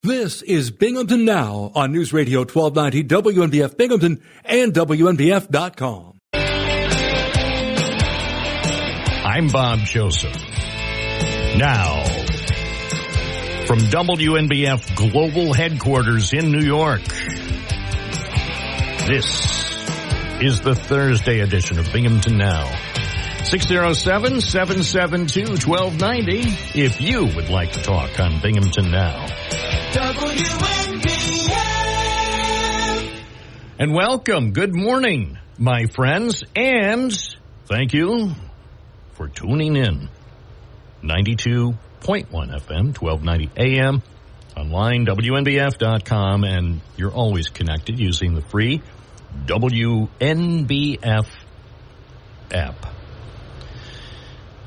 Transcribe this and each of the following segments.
This is Binghamton Now on News Radio 1290 WNBF Binghamton and WNBF.com. I'm Bob Joseph. Now, from WNBF Global Headquarters in New York, this is the Thursday edition of Binghamton Now. 607-772-1290 if you would like to talk on Binghamton Now. WNBF. And welcome. Good morning, my friends, and thank you for tuning in. 92.1 FM, 1290 AM, online, WNBF.com, and you're always connected using the free WNBF app.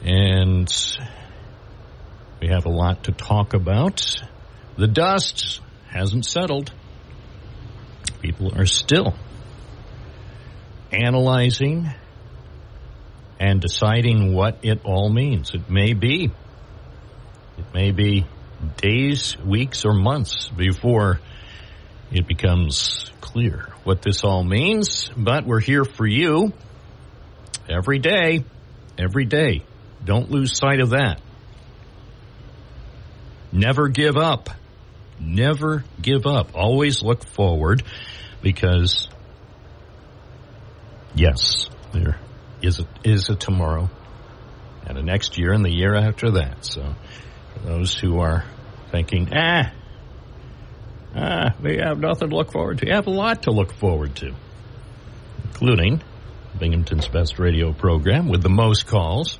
And we have a lot to talk about. The dust hasn't settled. People are still analyzing and deciding what it all means. It may be days, weeks, or months before it becomes clear what this all means. But we're here for you every day. Don't lose sight of that. Never give up. Never give up. Always look forward, because, yes, there is a tomorrow and a next year and the year after that. So for those who are thinking, we have nothing to look forward to, you have a lot to look forward to, including Binghamton's best radio program with the most calls.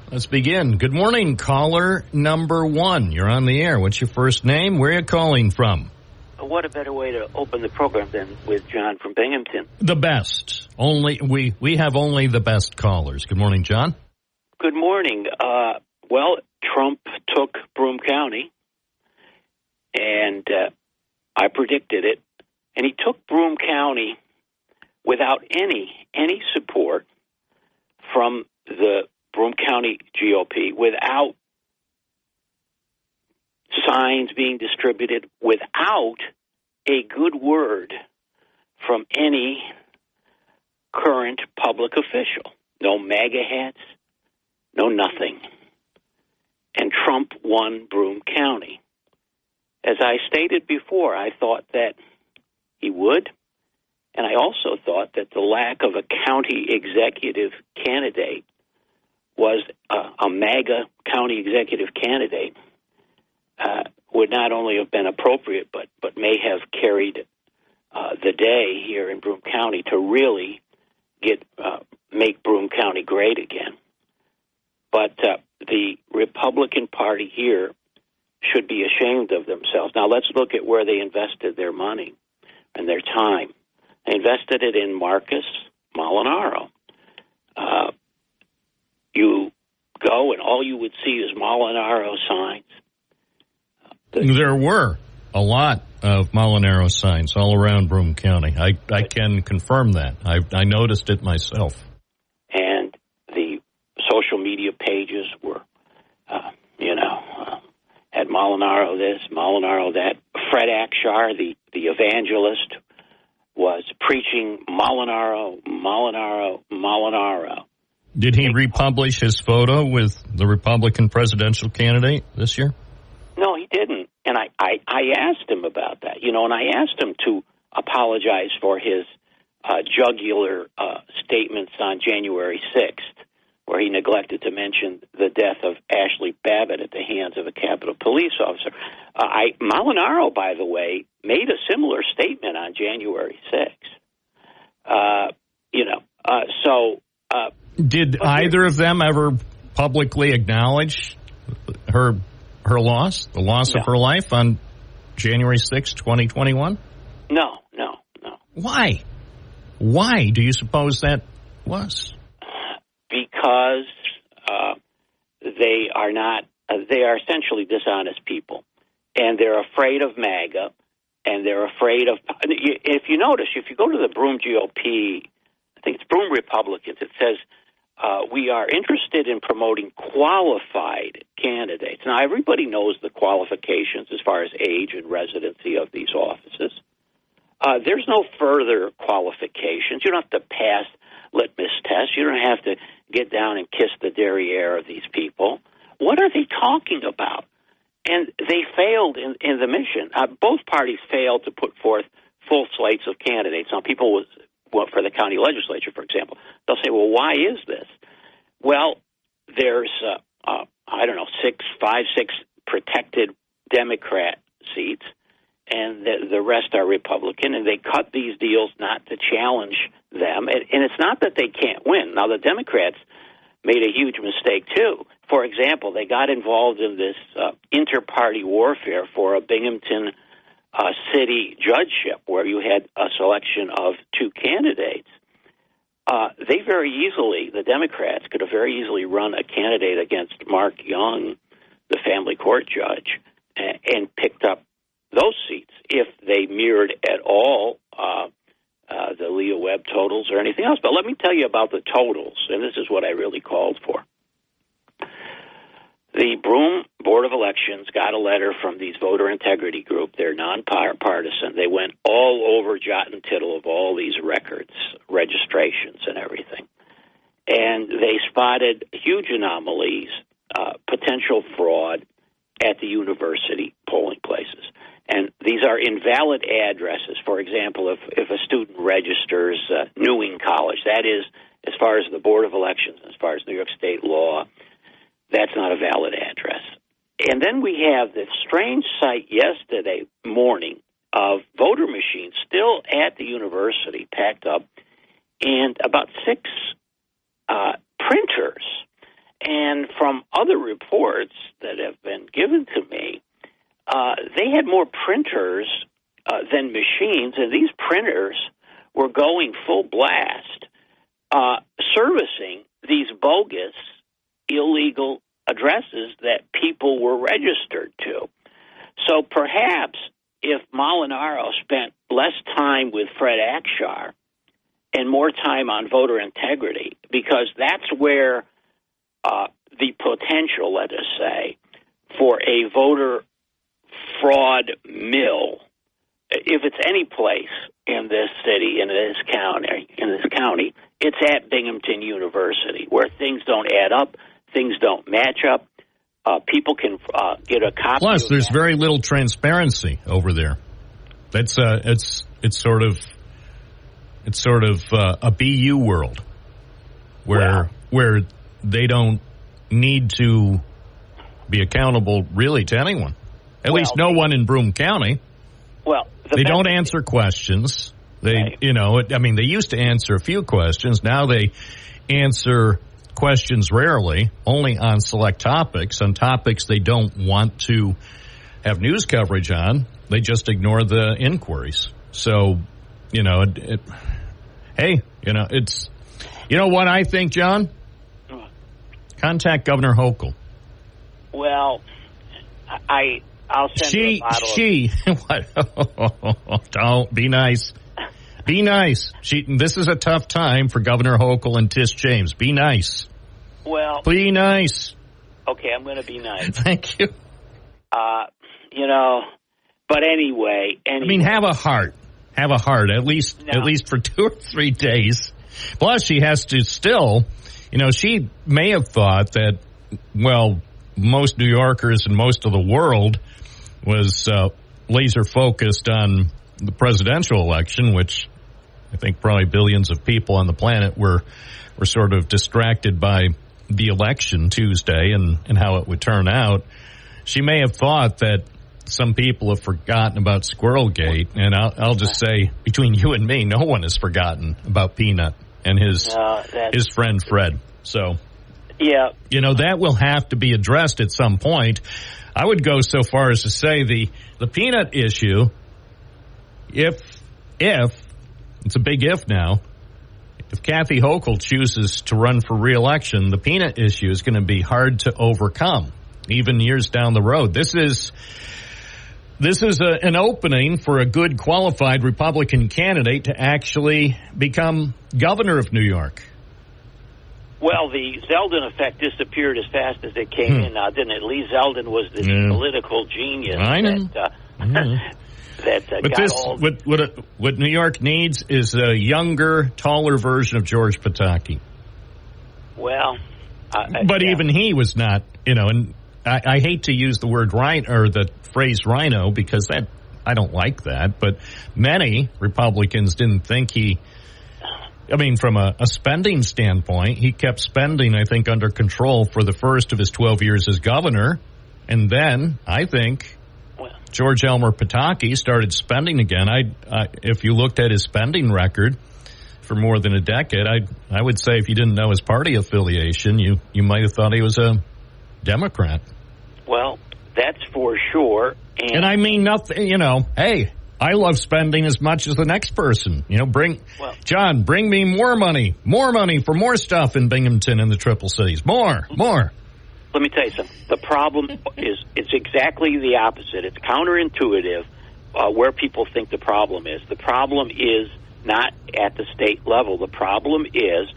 Let's begin. Good morning, caller number one. You're on the air. What's your first name? Where are you calling from? What a better way to open the program than with John from Binghamton. The best. We have only the best callers. Good morning, John. Good morning. Well, Trump took Broome County, and I predicted it. And he took Broome County without any support from the Broome County GOP, without signs being distributed, without a good word from any current public official. No MAGA hats, no nothing. And Trump won Broome County. As I stated before, I thought that he would, and I also thought that the lack of a county executive candidate was a MAGA county executive candidate would not only have been appropriate, but may have carried the day here in Broome County to really make Broome County great again. But the Republican Party here should be ashamed of themselves. Now let's look at where they invested their money and their time. They invested it in Marcus Molinaro. You go, and all you would see is Molinaro signs. There were a lot of Molinaro signs all around Broome County. I can confirm that. I noticed it myself. And the social media pages were, had Molinaro this, Molinaro that. Fred Akshar, the evangelist, was preaching Molinaro, Molinaro, Molinaro. Did he republish his photo with the Republican presidential candidate this year? No, he didn't. And I asked him about that, and I asked him to apologize for his jugular statements on January 6th, where he neglected to mention the death of Ashley Babbitt at the hands of a Capitol police officer. Molinaro, by the way, made a similar statement on January 6th. Did either of them ever publicly acknowledge her loss, the loss of her life on January 6, 2021? No. Why? Why do you suppose that was? Because they are essentially dishonest people, and they're afraid of MAGA, and they're afraid of, if you notice, if you go to the Broome GOP, I think it's Broome Republicans, it says we are interested in promoting qualified candidates. Now, everybody knows the qualifications as far as age and residency of these offices. There's no further qualifications. You don't have to pass litmus tests. You don't have to get down and kiss the derriere of these people. What are they talking about? And they failed in the mission. Both parties failed to put forth full slates of candidates. Now, people for the county legislature, for example, they'll say, well, why is this? Well, there's, 6 protected Democrat seats, and the rest are Republican, and they cut these deals not to challenge them. And it's not that they can't win. Now, the Democrats made a huge mistake, too. For example, they got involved in this inter-party warfare for a Binghamton city judgeship where you had a selection of 2 candidates. They very easily, the Democrats, could have very easily run a candidate against Mark Young, the family court judge, and picked up those seats if they mirrored at all the Leah Webb totals or anything else. But let me tell you about the totals, and this is what I really called for. The Broome Board of Elections got a letter from these voter integrity group. They're nonpartisan. They went all over jot and tittle of all these records, registrations, and everything. And they spotted huge anomalies, potential fraud at the university polling places. And these are invalid addresses. For example, if a student registers Newing College, that is, as far as the Board of Elections, as far as New York State law, that's not a valid address. And then we have this strange sight yesterday morning of voter machines still at the university, packed up, and about 6 printers. And from other reports that have been given to me, they had more printers than machines, and these printers were going full blast, servicing these bogus, illegal addresses that people were registered to. So perhaps if Molinaro spent less time with Fred Akshar and more time on voter integrity, because that's where the potential, let us say, for a voter fraud mill, if it's any place in this city, in this county, it's at Binghamton University, where things don't add up, things don't match up. People can get a copy. Plus, there's very little transparency over there. That's it's sort of a BU world where they don't need to be accountable really to anyone. At least no one in Broome County. Well, they don't answer questions. They, right. They used to answer a few questions. Now they answer questions rarely, only on select topics. On topics they don't want to have news coverage on, they just ignore the inquiries. So, it's, what I think, John? Contact Governor Hochul. Well, I'll send you a bottle of... Don't be nice. Be nice. This is a tough time for Governor Hochul and Tish James. Be nice. Well, be nice. Okay, I'm going to be nice. Thank you. But anyway. Have a heart. Have a heart, at least for 2 or 3 days. Plus, she has to still, she may have thought that, most New Yorkers and most of the world was laser focused on the presidential election, which I think probably billions of people on the planet were sort of distracted by the election Tuesday and how it would turn out. She may have thought that some people have forgotten about Squirrelgate, and I'll just say, between you and me, no one has forgotten about Peanut and his friend Fred. So, yeah, that will have to be addressed at some point. I would go so far as to say the Peanut issue, if it's a big if now, if Kathy Hochul chooses to run for re-election, the Peanut issue is going to be hard to overcome, even years down the road. This is an opening for a good qualified Republican candidate to actually become governor of New York. Well, the Zeldin effect disappeared as fast as it came in, now, didn't it? Lee Zeldin was the political genius I know. What New York needs is a younger, taller version of George Pataki. Well, but even he was not, and I hate to use the word rhino or the phrase rhino because I don't like that. But many Republicans didn't think from a spending standpoint, he kept spending, I think, under control for the first of his 12 years as governor. And then I think George Elmer Pataki started spending again. If you looked at his spending record for more than a decade, I would say if you didn't know his party affiliation, you might have thought he was a Democrat. Well, that's for sure. And I mean nothing, hey, I love spending as much as the next person. John, bring me more money for more stuff in Binghamton and the Triple Cities. More. Let me tell you something. The problem is it's exactly the opposite. It's counterintuitive where people think the problem is. The problem is not at the state level. The problem is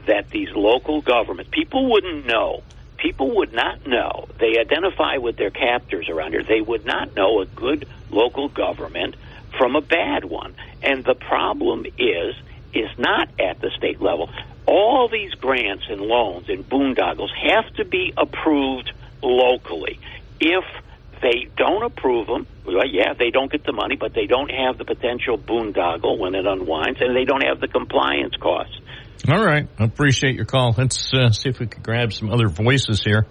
that these local governments, people wouldn't know. People would not know. They identify with their captors around here. They would not know a good local government from a bad one. And the problem is not at the state level. All these grants and loans and boondoggles have to be approved locally. If they don't approve them, they don't get the money, but they don't have the potential boondoggle when it unwinds, and they don't have the compliance costs. All right. I appreciate your call. Let's see if we could grab some other voices here.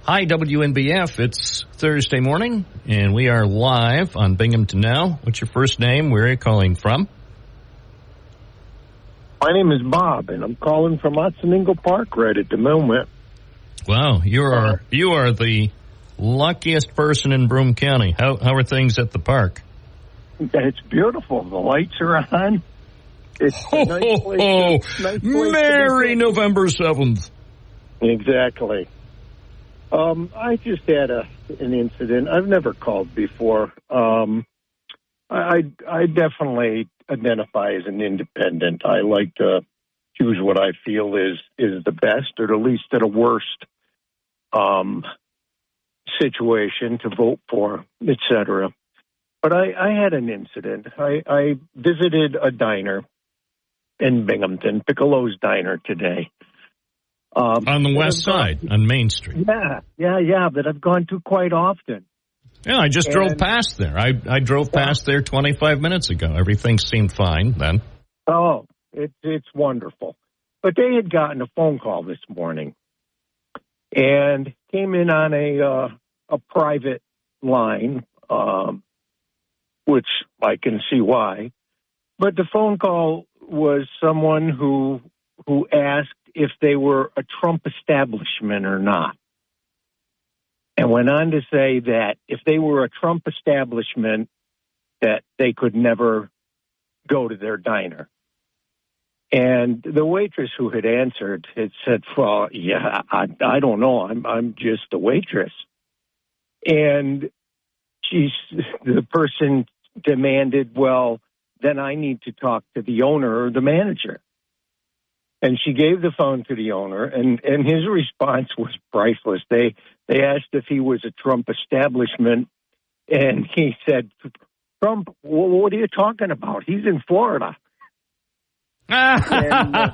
Hi, WNBF. It's Thursday morning, and we are live on Binghamton Now. What's your first name? Where are you calling from? My name is Bob, and I'm calling from Otsiningo Park right at the moment. Wow, you are the luckiest person in Broome County. How are things at the park? It's beautiful. The lights are on. It's a nice place. Nice place Merry November 7th. Exactly. I just had an incident. I've never called before. I definitely identify as an independent. I like to choose what I feel is the best, or at least at a worst situation to vote for, etc. But I had an incident. I visited a diner in Binghamton, Piccolo's Diner today. On the west side, on Main Street. Yeah, that I've gone to quite often. Yeah, I just drove past there. I drove past there 25 minutes ago. Everything seemed fine then. Oh, it's wonderful. But they had gotten a phone call this morning and came in on a private line, which I can see why. But the phone call was someone who asked if they were a Trump establishment or not, and went on to say that if they were a Trump establishment, that they could never go to their diner. And the waitress who had answered had said, well, yeah, I don't know. I'm just a waitress. And the person demanded, well, then I need to talk to the owner or the manager. And she gave the phone to the owner, and his response was priceless. They asked if he was a Trump establishment, and he said, Trump, what are you talking about? He's in Florida. I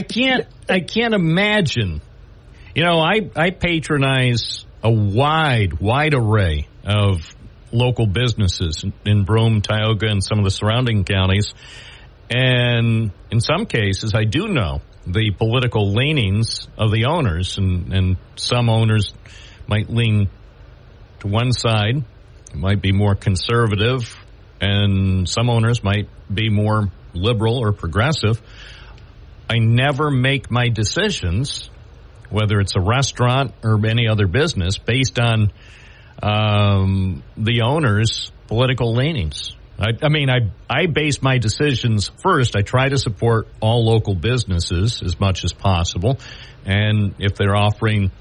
can't imagine. I patronize a wide array of local businesses in Broome, Tioga, and some of the surrounding counties. And in some cases, I do know the political leanings of the owners, and some owners might lean to one side, might be more conservative, and some owners might be more liberal or progressive. I never make my decisions, whether it's a restaurant or any other business, based on the owner's political leanings. I base my decisions first. I try to support all local businesses as much as possible. And if they're offering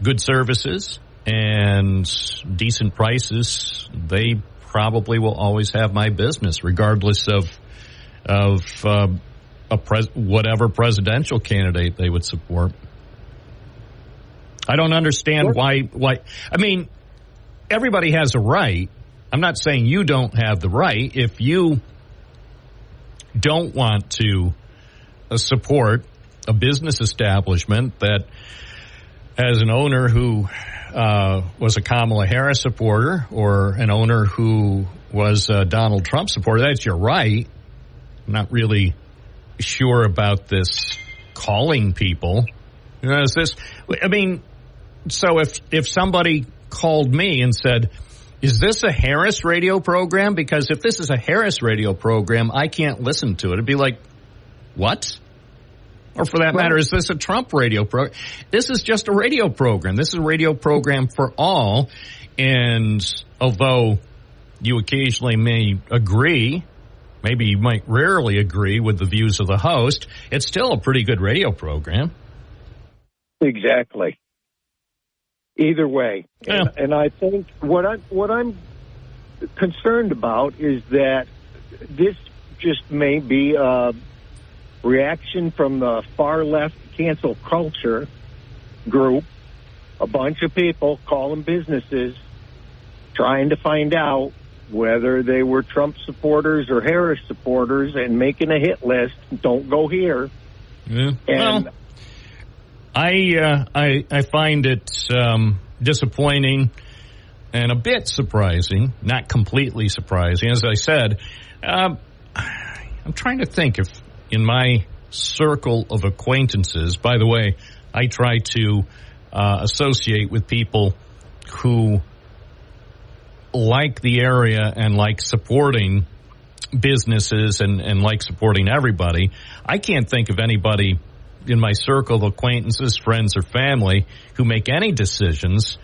good services and decent prices, they probably will always have my business, regardless of whatever presidential candidate they would support. I don't understand why. I mean, everybody has a right. I'm not saying you don't have the right. If you don't want to support a business establishment that has an owner who was a Kamala Harris supporter or an owner who was a Donald Trump supporter, that's your right. I'm not really sure about this calling people. You know, so if somebody called me and said, is this a Harris radio program? Because if this is a Harris radio program, I can't listen to it. It'd be like, what? Or for that matter, is this a Trump radio program? This is just a radio program. This is a radio program for all. And although you occasionally may agree, maybe you might rarely agree with the views of the host, it's still a pretty good radio program. Exactly. Either way. Yeah. And I think what I'm concerned about is that this just may be a reaction from the far left cancel culture group, a bunch of people calling businesses, trying to find out whether they were Trump supporters or Harris supporters and making a hit list. Don't go here. Yeah. And well, I find it disappointing and a bit surprising, not completely surprising. As I said, I'm trying to think if in my circle of acquaintances, by the way, I try to associate with people who like the area and like supporting businesses and like supporting everybody. I can't think of anybody in my circle of acquaintances, friends, or family who make any decisions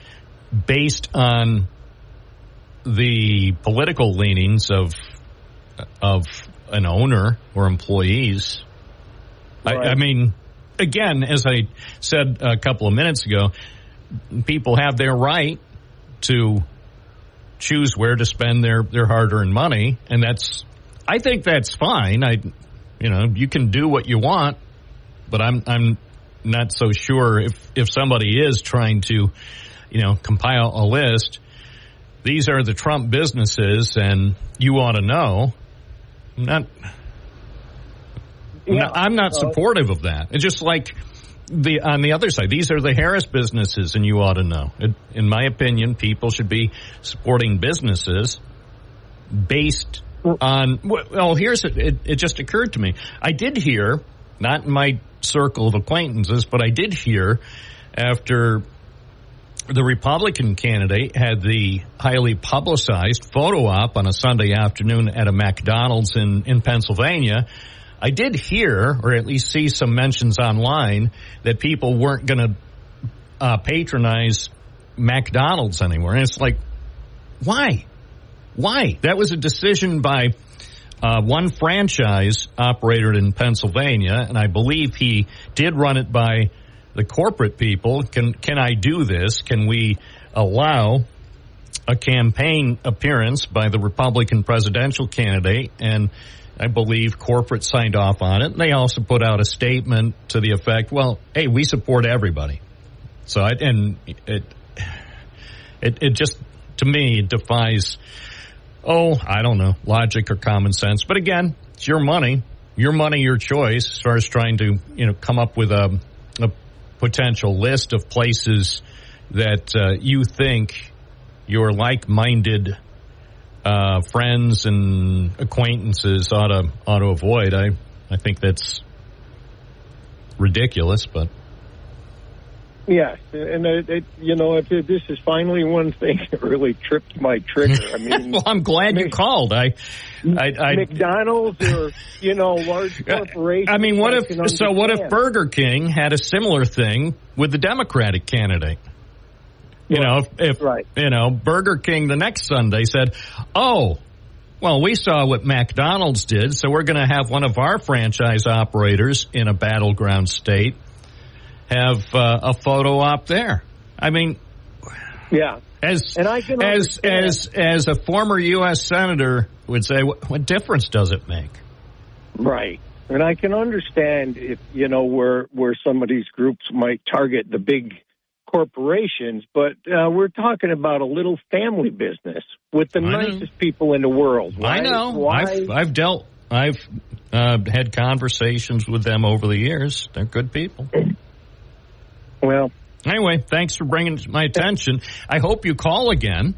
based on the political leanings of an owner or employees. Right. I mean, again, as I said a couple of minutes ago, people have their right to choose where to spend their hard-earned money, and I think that's fine. You can do what you want, but I'm not so sure if somebody is trying to, compile a list. These are the Trump businesses, and you ought to know. I'm not supportive of that. It's just like on the other side, these are the Harris businesses, and you ought to know. In my opinion, people should be supporting businesses based on. Well, it just occurred to me. I did hear, not in my circle of acquaintances, but I did hear after the Republican candidate had the highly publicized photo op on a Sunday afternoon at a McDonald's in Pennsylvania. I did hear, or at least see some mentions online, that people weren't going to patronize McDonald's anymore. And it's like, why? Why? That was a decision by one franchise operator in Pennsylvania, and I believe he did run it by the corporate people. Can I do this? Can we allow a campaign appearance by the Republican presidential candidate? And I believe corporate signed off on it. And they also put out a statement to the effect, well, hey, we support everybody. So, it just, to me, it defies, I don't know, logic or common sense. But again, it's your money, your choice, as far as trying to, come up with a potential list of places that you think your like-minded friends and acquaintances ought to avoid. I think that's ridiculous, but yes, and this is finally one thing that really tripped my trigger. I mean, well, I'm glad you called. McDonald's or large corporations. I mean, what if Burger King had a similar thing with the Democratic candidate? If Burger King the next Sunday said, we saw what McDonald's did, so we're going to have one of our franchise operators in a battleground state have a photo op there. I mean, yeah. As a former U.S. senator would say, what difference does it make? Right. And I can understand if, where some of these groups might target the big corporations, but we're talking about a little family business with the nicest people in the world. I know. I've had conversations with them over the years. They're good people. Well, anyway, thanks for bringing it to my attention. I hope you call again.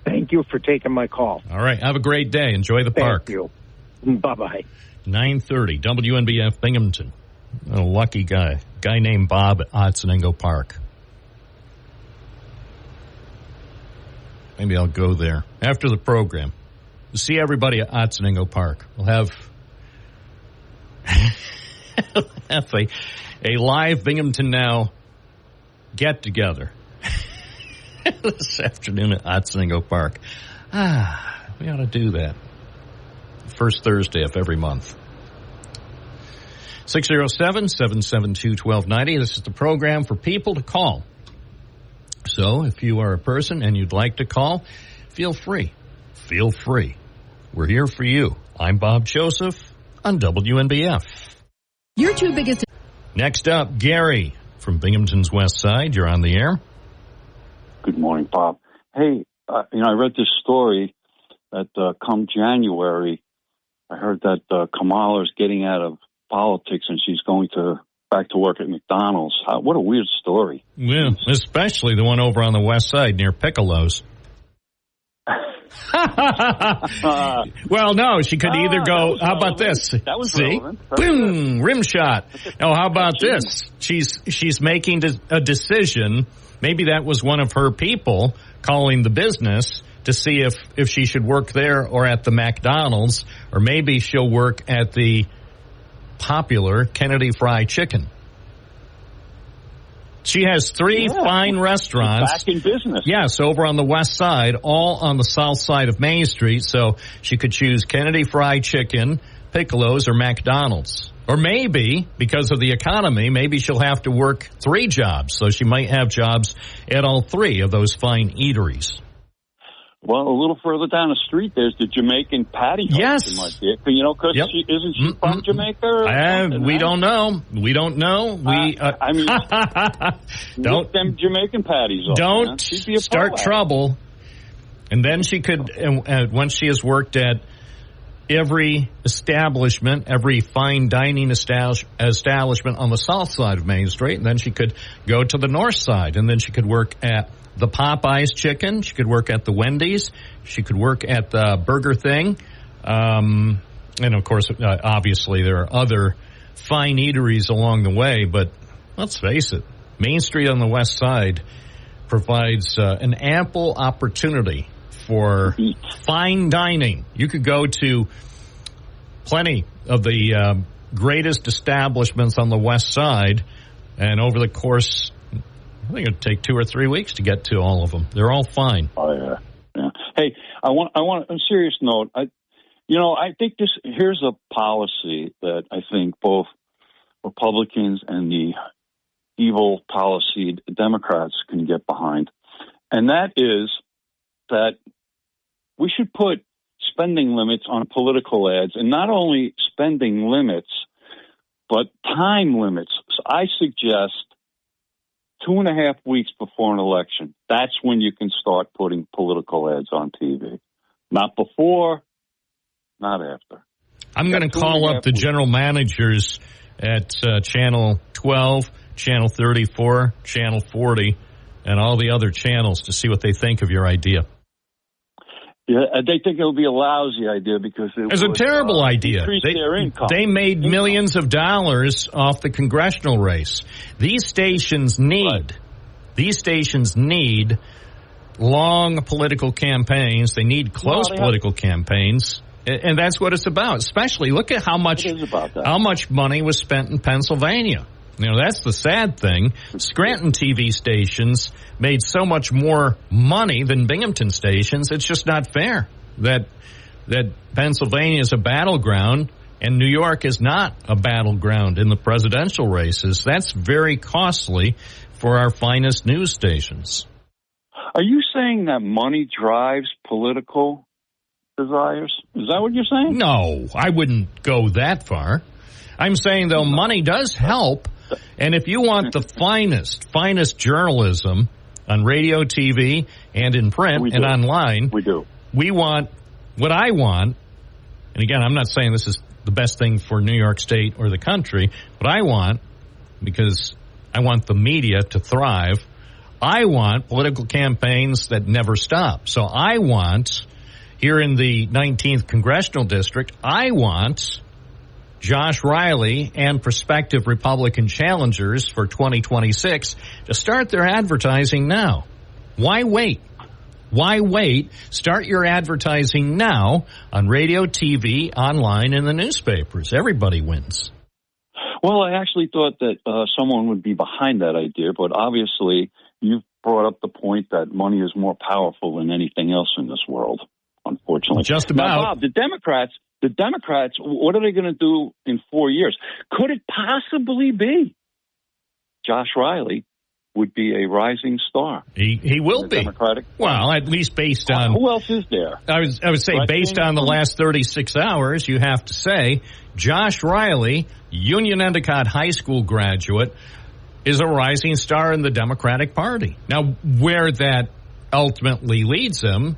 Thank you for taking my call. All right. Have a great day. Enjoy the park. Thank you. Bye-bye. 9:30, WNBF Binghamton. A lucky guy. Guy named Bob at Otsoningo Park. Maybe I'll go there after the program. We'll see everybody at Otsoningo Park. We'll have a live Binghamton Now get-together this afternoon at Otsoningo Park. We ought to do that. First Thursday of every month. 607-772-1290. This is the program for people to call. So if you are a person and you'd like to call, feel free. Feel free. We're here for you. I'm Bob Joseph on WNBF. Your two biggest... Next up, Gary from Binghamton's West Side. You're on the air. Good morning, Bob. Hey, I read this story that come January, I heard that Kamala's getting out of politics and she's going back to work at McDonald's. What a weird story. Yeah, especially the one over on the west side near Piccolo's. Well, no, she could either go, how about this? That was relevant. Boom, rim shot. Oh, how about this? She's making a decision. Maybe that was one of her people calling the business to see if she should work there or at the McDonald's, or maybe she'll work at the popular Kennedy Fried Chicken. She has three fine restaurants. Back in business. Yes, over on the west side, all on the south side of Main Street. So she could choose Kennedy Fried Chicken, Piccolo's, or McDonald's. Or maybe, because of the economy, maybe she'll have to work 3 jobs. So she might have jobs at all 3 of those fine eateries. Well, a little further down the street, there's the Jamaican patty. Yes. Because isn't she from Jamaica? We don't know. We don't know. Don't them Jamaican patties. Don't start trouble. And then she could, once she has worked at every establishment, every fine dining establishment on the south side of Main Street, and then she could go to the north side, and then she could work at the Popeyes Chicken. She could work at the Wendy's. She could work at the Burger Thing. And, of course, obviously there are other fine eateries along the way. But let's face it, Main Street on the west side provides an ample opportunity for fine dining. You could go to plenty of the greatest establishments on the west side, and over the course, I think it'd take 2 or 3 weeks to get to all of them. They're all fine. Oh, yeah. Hey, I want on a serious note, I think here's a policy that I think both Republicans and the evil policy Democrats can get behind. And that is that we should put spending limits on political ads, and not only spending limits, but time limits. So I suggest 2.5 weeks before an election. That's when you can start putting political ads on TV. Not before, not after. I'm going to call up the general managers at Channel 12, Channel 34, Channel 40, and all the other channels to see what they think of your idea. Yeah, they think it'll be a lousy idea because it's a terrible idea. Increase their income. They made millions of dollars off the congressional race. These stations need long political campaigns. They need close political campaigns, and that's what it's about. Especially, look at how much money was spent in Pennsylvania. That's the sad thing. Scranton TV stations made so much more money than Binghamton stations. It's just not fair that Pennsylvania is a battleground and New York is not a battleground in the presidential races. That's very costly for our finest news stations. Are you saying that money drives political desires? Is that what you're saying? No, I wouldn't go that far. I'm saying, though, money does help. And if you want the finest journalism on radio, TV, and in print and online, we want what I want. And again, I'm not saying this is the best thing for New York State or the country, but I want, because I want the media to thrive, I want political campaigns that never stop. So I want, here in the 19th Congressional District, I want Josh Riley and prospective Republican challengers for 2026 to start their advertising now. Why wait? Why wait? Start your advertising now on radio, TV, online, and the newspapers. Everybody wins. Well, I actually thought that someone would be behind that idea, but obviously you've brought up the point that money is more powerful than anything else in this world, unfortunately. Just about. Now, Bob, the Democrats, what are they going to do in 4 years? Could it possibly be Josh Riley would be a rising star? He will be. Democratic. Well, at least based on... Who else is there? I would say based on the last 36 hours, you have to say Josh Riley, Union Endicott High School graduate, is a rising star in the Democratic Party. Now, where that ultimately leads him,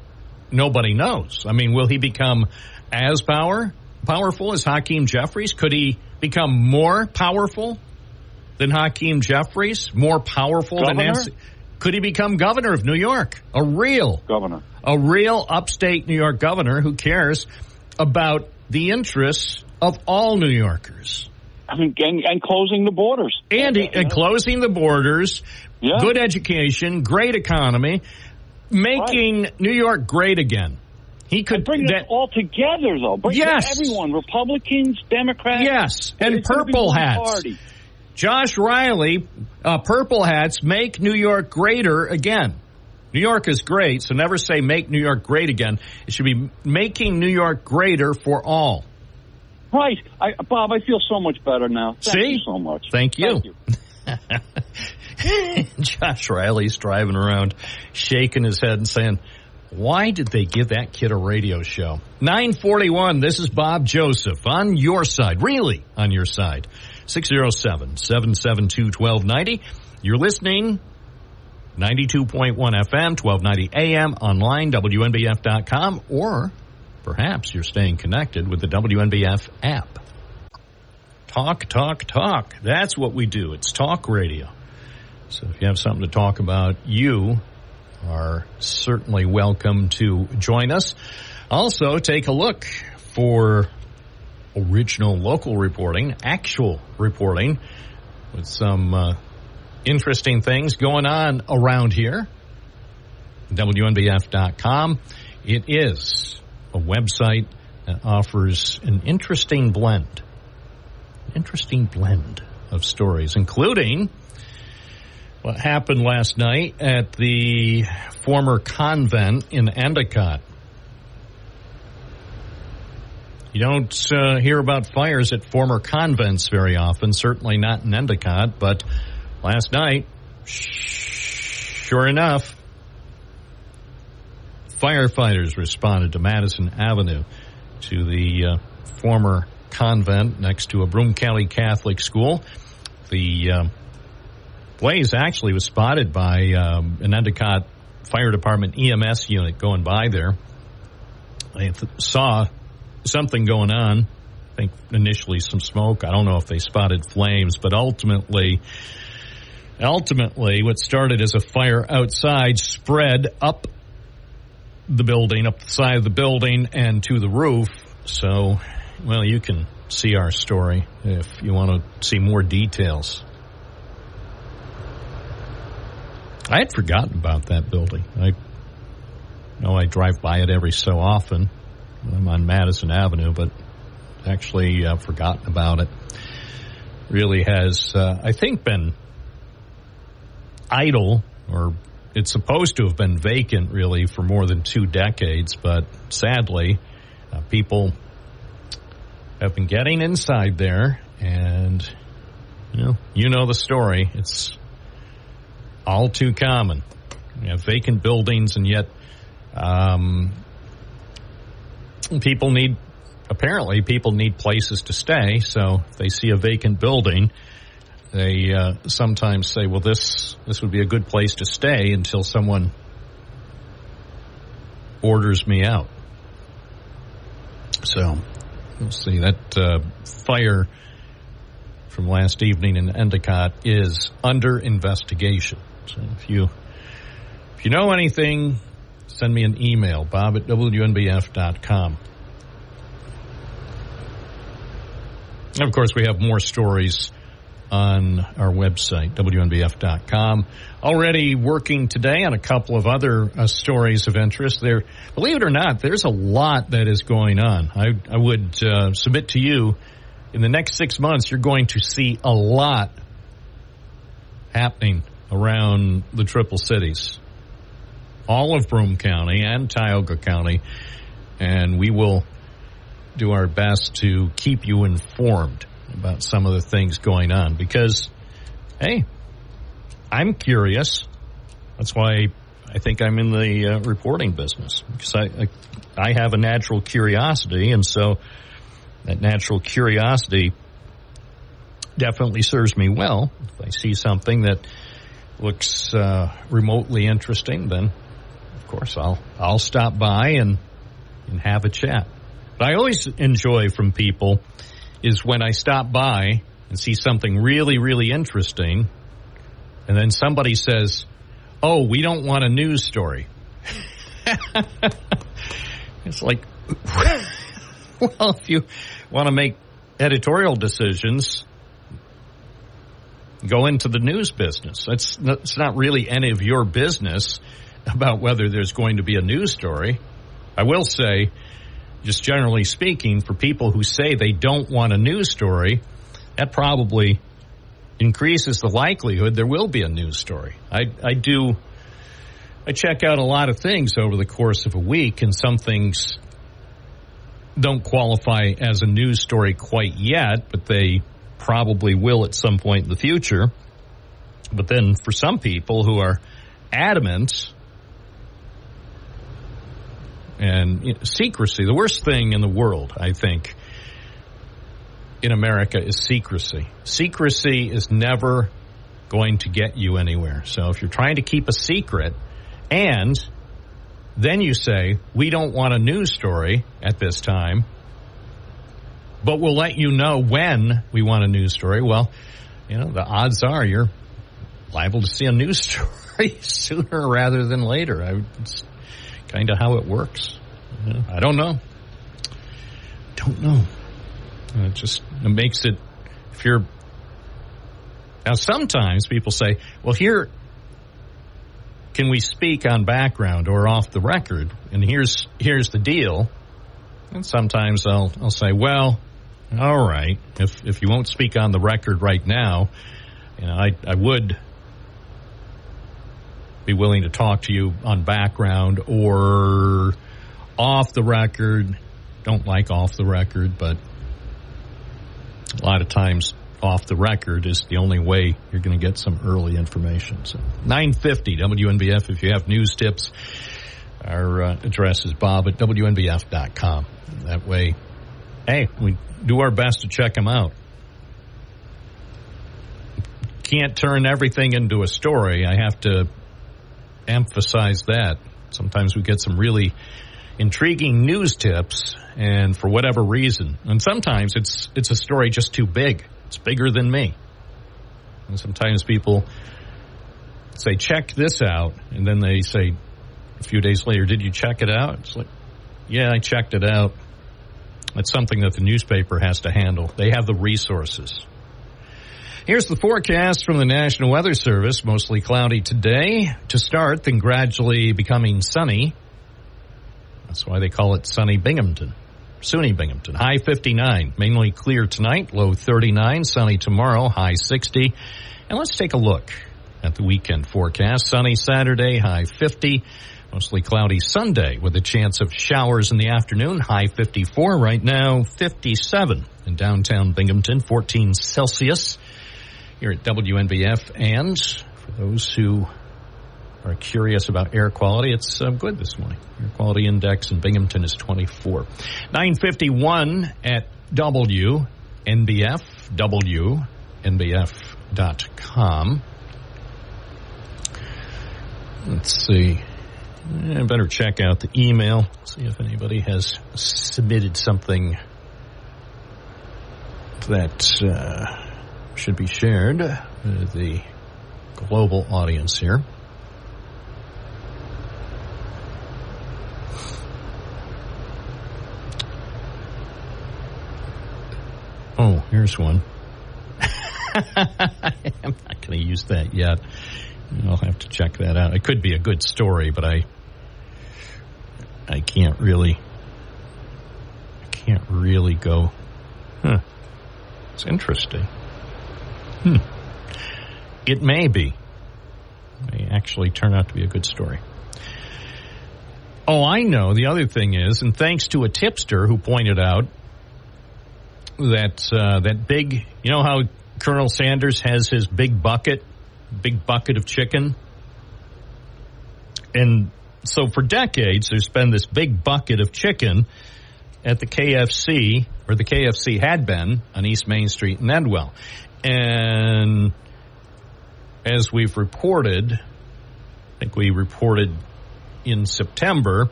nobody knows. I mean, will he become as powerful as Hakeem Jeffries? Could he become more powerful than Hakeem Jeffries? More powerful than Nancy? Could he become governor of New York? A real upstate New York governor who cares about the interests of all New Yorkers. I mean, and closing the borders. And closing the borders, good education, great economy, making New York great again. He could bring it all together, though. Bring everyone, Republicans, Democrats. Yes, and purple hats. Party. Josh Riley, purple hats, make New York greater again. New York is great, so never say make New York great again. It should be making New York greater for all. Right. Bob, I feel so much better now. Thank you so much. Thank you. Josh Riley's driving around shaking his head and saying, why did they give that kid a radio show? 9:41, this is Bob Joseph on your side, really on your side. 607-772-1290. You're listening, 92.1 FM, 1290 AM, online, WNBF.com, or perhaps you're staying connected with the WNBF app. Talk, talk, talk. That's what we do. It's talk radio. So if you have something to talk about, you are certainly welcome to join us. Also, take a look for original local reporting, actual reporting, with some interesting things going on around here. WNBF.com. It is a website that offers an interesting blend of stories, including what happened last night at the former convent in Endicott. You don't hear about fires at former convents very often, certainly not in Endicott, but last night, sure enough, firefighters responded to Madison Avenue, to the former convent next to a Broome County Catholic school. The blaze actually was spotted by an Endicott Fire Department EMS unit going by there. They saw something going on. I think initially some smoke. I don't know if they spotted flames, but ultimately what started as a fire outside spread up the building, up the side of the building, and to the roof. So, well, you can see our story if you want to see more details. I had forgotten about that building. I know I drive by it every so often. I'm on Madison Avenue, but actually forgotten about it. Really has, I think, been idle, or it's supposed to have been vacant, really, for more than 2 decades. But sadly, people have been getting inside there, and you know the story. It's all too common. We have vacant buildings, and yet people need apparently people need places to stay, so if they see a vacant building, they sometimes say, well, this would be a good place to stay until someone orders me out. So we'll see. That fire from last evening in Endicott is under investigation. So if you know anything, send me an email, bob@WNBF.com. Of course, we have more stories on our website, WNBF.com. Already working today on a couple of other stories of interest. There, believe it or not, there's a lot that is going on. I would submit to you, in the next 6 months, you're going to see a lot happening around the Triple Cities, all of Broome County and Tioga County, and we will do our best to keep you informed about some of the things going on because, hey, I'm curious. That's why I think I'm in the reporting business, because I have a natural curiosity, and so that natural curiosity definitely serves me well. If I see something that looks remotely interesting, then of course I'll stop by and have a chat. What I always enjoy from people is when I stop by and see something really, really interesting, and then somebody says, oh, we don't want a news story. It's like, well, if you want to make editorial decisions, go into the news business. It's not really any of your business about whether there's going to be a news story. I will say, just generally speaking, for people who say they don't want a news story, that probably increases the likelihood there will be a news story. I check out a lot of things over the course of a week, and some things don't qualify as a news story quite yet, but they probably will at some point in the future. But then for some people who are adamant, and secrecy, the worst thing in the world, I think, in America is secrecy. Secrecy is never going to get you anywhere. So if you're trying to keep a secret and then you say, we don't want a news story at this time, but we'll let you know when we want a news story, well, the odds are you're liable to see a news story sooner rather than later. It's kind of how it works. I don't know. It makes it, now sometimes people say, well, here, can we speak on background or off the record? And here's the deal. And sometimes I'll say, well, all right, if you won't speak on the record right now, I would be willing to talk to you on background or off the record. Don't like off the record, but a lot of times off the record is the only way you're going to get some early information. So 950 WNBF, if you have news tips, our address is bob@WNBF.com. That way, hey, we do our best to check them out. Can't turn everything into a story. I have to emphasize that. Sometimes we get some really intriguing news tips, and for whatever reason, and sometimes it's a story just too big. It's bigger than me. And sometimes people say, check this out, and then they say a few days later, did you check it out? It's like, yeah, I checked it out. It's something that the newspaper has to handle. They have the resources. Here's the forecast from the National Weather Service. Mostly cloudy today to start, then gradually becoming sunny. That's why they call it sunny Binghamton. SUNY Binghamton. High 59. Mainly clear tonight. Low 39. Sunny tomorrow. High 60. And let's take a look at the weekend forecast. Sunny Saturday. High 50. Mostly cloudy Sunday with a chance of showers in the afternoon. High 54. Right now 57 in downtown Binghamton. 14 Celsius. Here at WNBF, and for those who are curious about air quality, it's good this morning. Air quality index in Binghamton is 24. 9:51 at WNBF, WNBF.com. Let's see. I better check out the email, see if anybody has submitted something that should be shared with the global audience here. Oh, here's one. I'm not going to use that yet. I'll have to check that out. It could be a good story, but I can't really go. It's interesting. It may actually turn out to be a good story. Oh, I know. The other thing is, and thanks to a tipster who pointed out that big, you know how Colonel Sanders has his big bucket of chicken? And so for decades, there's been this big bucket of chicken at the KFC, or the KFC had been on East Main Street in Edwell. And as we've reported, I think we reported in September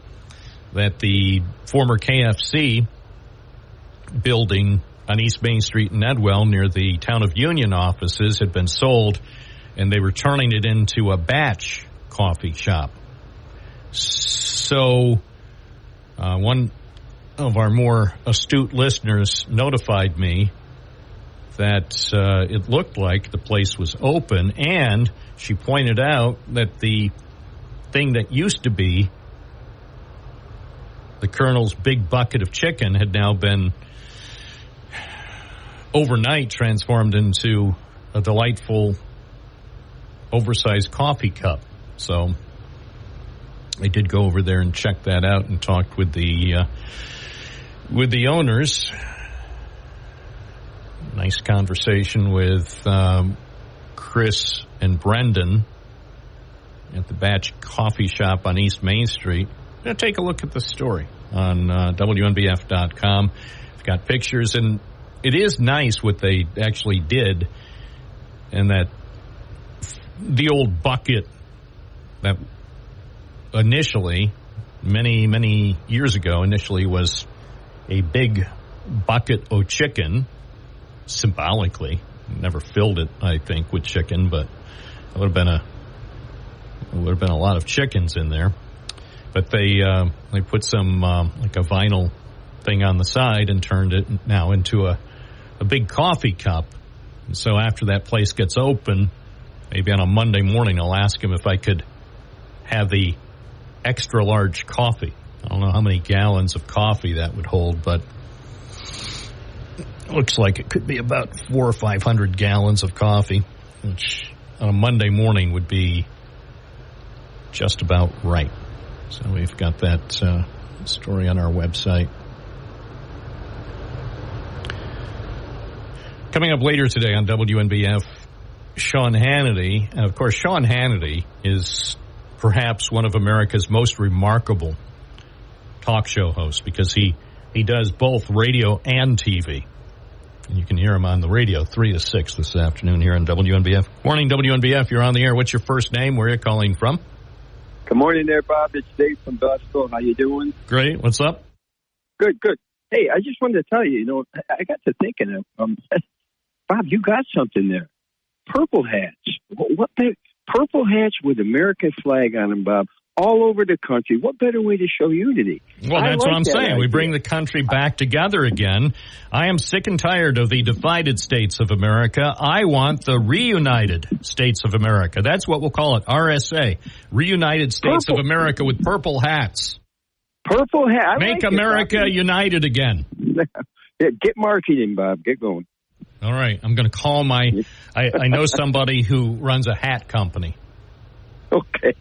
that the former KFC building on East Main Street in Edwell near the Town of Union offices had been sold, and they were turning it into a batch coffee shop. So one of our more astute listeners notified me that it looked like the place was open, and she pointed out that the thing that used to be the Colonel's big bucket of chicken had now been overnight transformed into a delightful oversized coffee cup. So I did go over there and check that out and talked with the owners. Nice conversation with Chris and Brendan at the Batch Coffee Shop on East Main Street. Now take a look at the story on WNBF.com. It's got pictures, and it is nice what they actually did, and that the old bucket that initially, many years ago, was a big bucket of chicken, symbolically. Never filled it, I think, with chicken, but it would have been a lot of chickens in there. But they put some like a vinyl thing on the side and turned it now into a big coffee cup. And so after that place gets open, maybe on a Monday morning, I'll ask him if I could have the extra large coffee. I don't know how many gallons of coffee that would hold, but it looks like it could be about 400 or 500 gallons of coffee, which on a Monday morning would be just about right. So we've got that story on our website. Coming up later today on WNBF, Sean Hannity. And, of course, Sean Hannity is perhaps one of America's most remarkable talk show hosts because he does both radio and TV. And you can hear him on the radio 3 to 6 this afternoon here on WNBF. Morning, WNBF. You're on the air. What's your first name? Where are you calling from? Good morning there, Bob. It's Dave from Boston. How you doing? Great. What's up? Good. Hey, I just wanted to tell you, I got to thinking, Bob, you got something there. Purple hats. What purple hats with American flag on them, Bob, all over the country. What better way to show unity? Well, that's what I'm saying. Idea. We bring the country back together again. I am sick and tired of the divided states of America. I want the reunited states of America. That's what we'll call it, RSA, Reunited States of America with purple hats. Purple hat. Make America united again. Yeah, get marketing, Bob. Get going. All right. I'm going to call I know somebody who runs a hat company. Okay.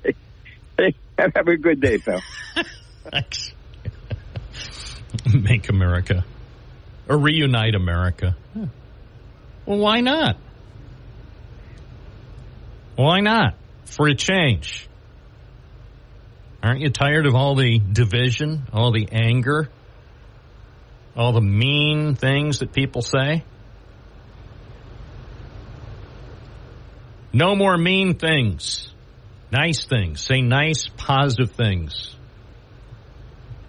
Hey, have a good day, pal. Thanks. Make America. Or reunite America. Well, why not? Why not? For a change. Aren't you tired of all the division, all the anger, all the mean things that people say? No more mean things. Nice things. Say nice, positive things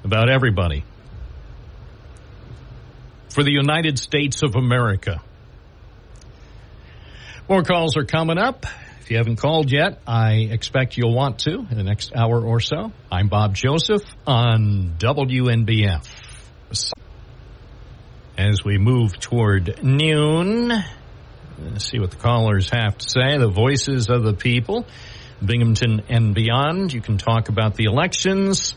about everybody. For the United States of America. More calls are coming up. If you haven't called yet, I expect you'll want to in the next hour or so. I'm Bob Joseph on WNBF. As we move toward noon, let's see what the callers have to say. The voices of the people, Binghamton and beyond. You can talk about the elections,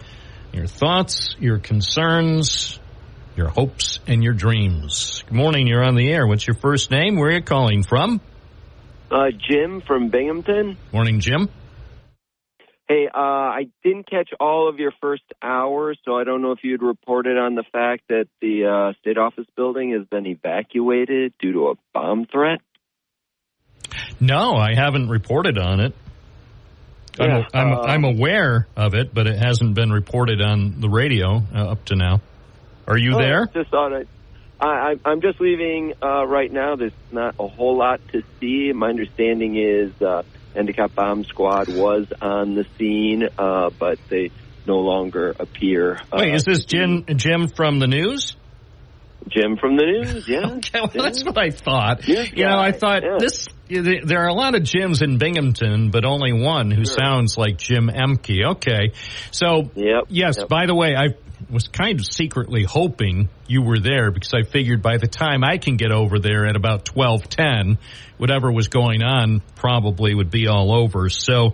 your thoughts, your concerns, your hopes, and your dreams. Good morning. You're on the air. What's your first name? Where are you calling from? Jim from Binghamton. Morning, Jim. Hey, I didn't catch all of your first hour, so I don't know if you'd reported on the fact that the state office building has been evacuated due to a bomb threat. No, I haven't reported on it. Yeah, I'm aware of it, but it hasn't been reported on the radio up to now. Are you there? Just thought I'm just leaving right now. There's not a whole lot to see. My understanding is Endicott Bomb Squad was on the scene, but they no longer appear. Wait, is this Jim from the news? Jim from the news, yeah. Okay, well, that's what I thought. Yeah, I thought there are a lot of Jims in Binghamton, but only one who sounds like Jim Emke. Okay, so, by the way, I was kind of secretly hoping you were there because I figured by the time I can get over there at about 12:10, whatever was going on probably would be all over. So,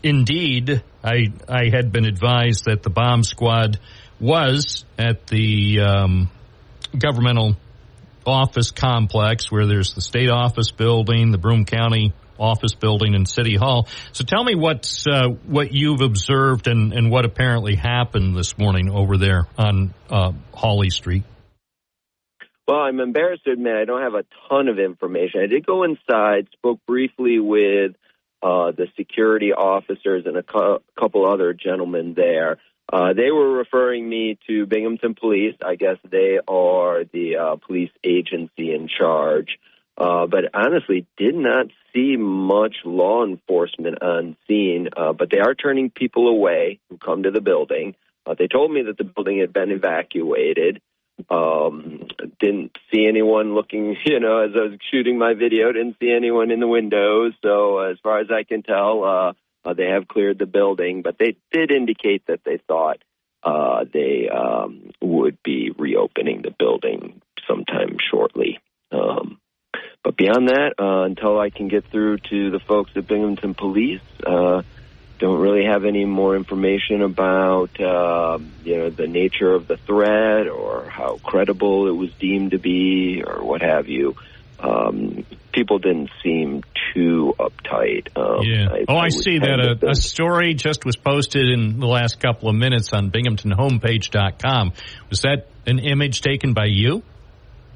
indeed, I had been advised that the bomb squad was at the governmental office complex where there's the state office building, the Broome County office building, and City Hall. So tell me what you've observed and what apparently happened this morning over there on Hawley Street. Well, I'm embarrassed to admit I don't have a ton of information. I did go inside, spoke briefly with the security officers and a couple other gentlemen there. They were referring me to Binghamton Police. I guess they are the police agency in charge. But honestly, did not see much law enforcement on scene. But they are turning people away who come to the building. They told me that the building had been evacuated. Didn't see anyone looking, as I was shooting my video, didn't see anyone in the windows. So as far as I can tell, they have cleared the building, but they did indicate that they thought they would be reopening the building sometime shortly. But beyond that, until I can get through to the folks at Binghamton Police, don't really have any more information about the nature of the threat or how credible it was deemed to be or what have you. People didn't seem too uptight. I see that a story just was posted in the last couple of minutes on BinghamtonHomepage.com. Was that an image taken by you?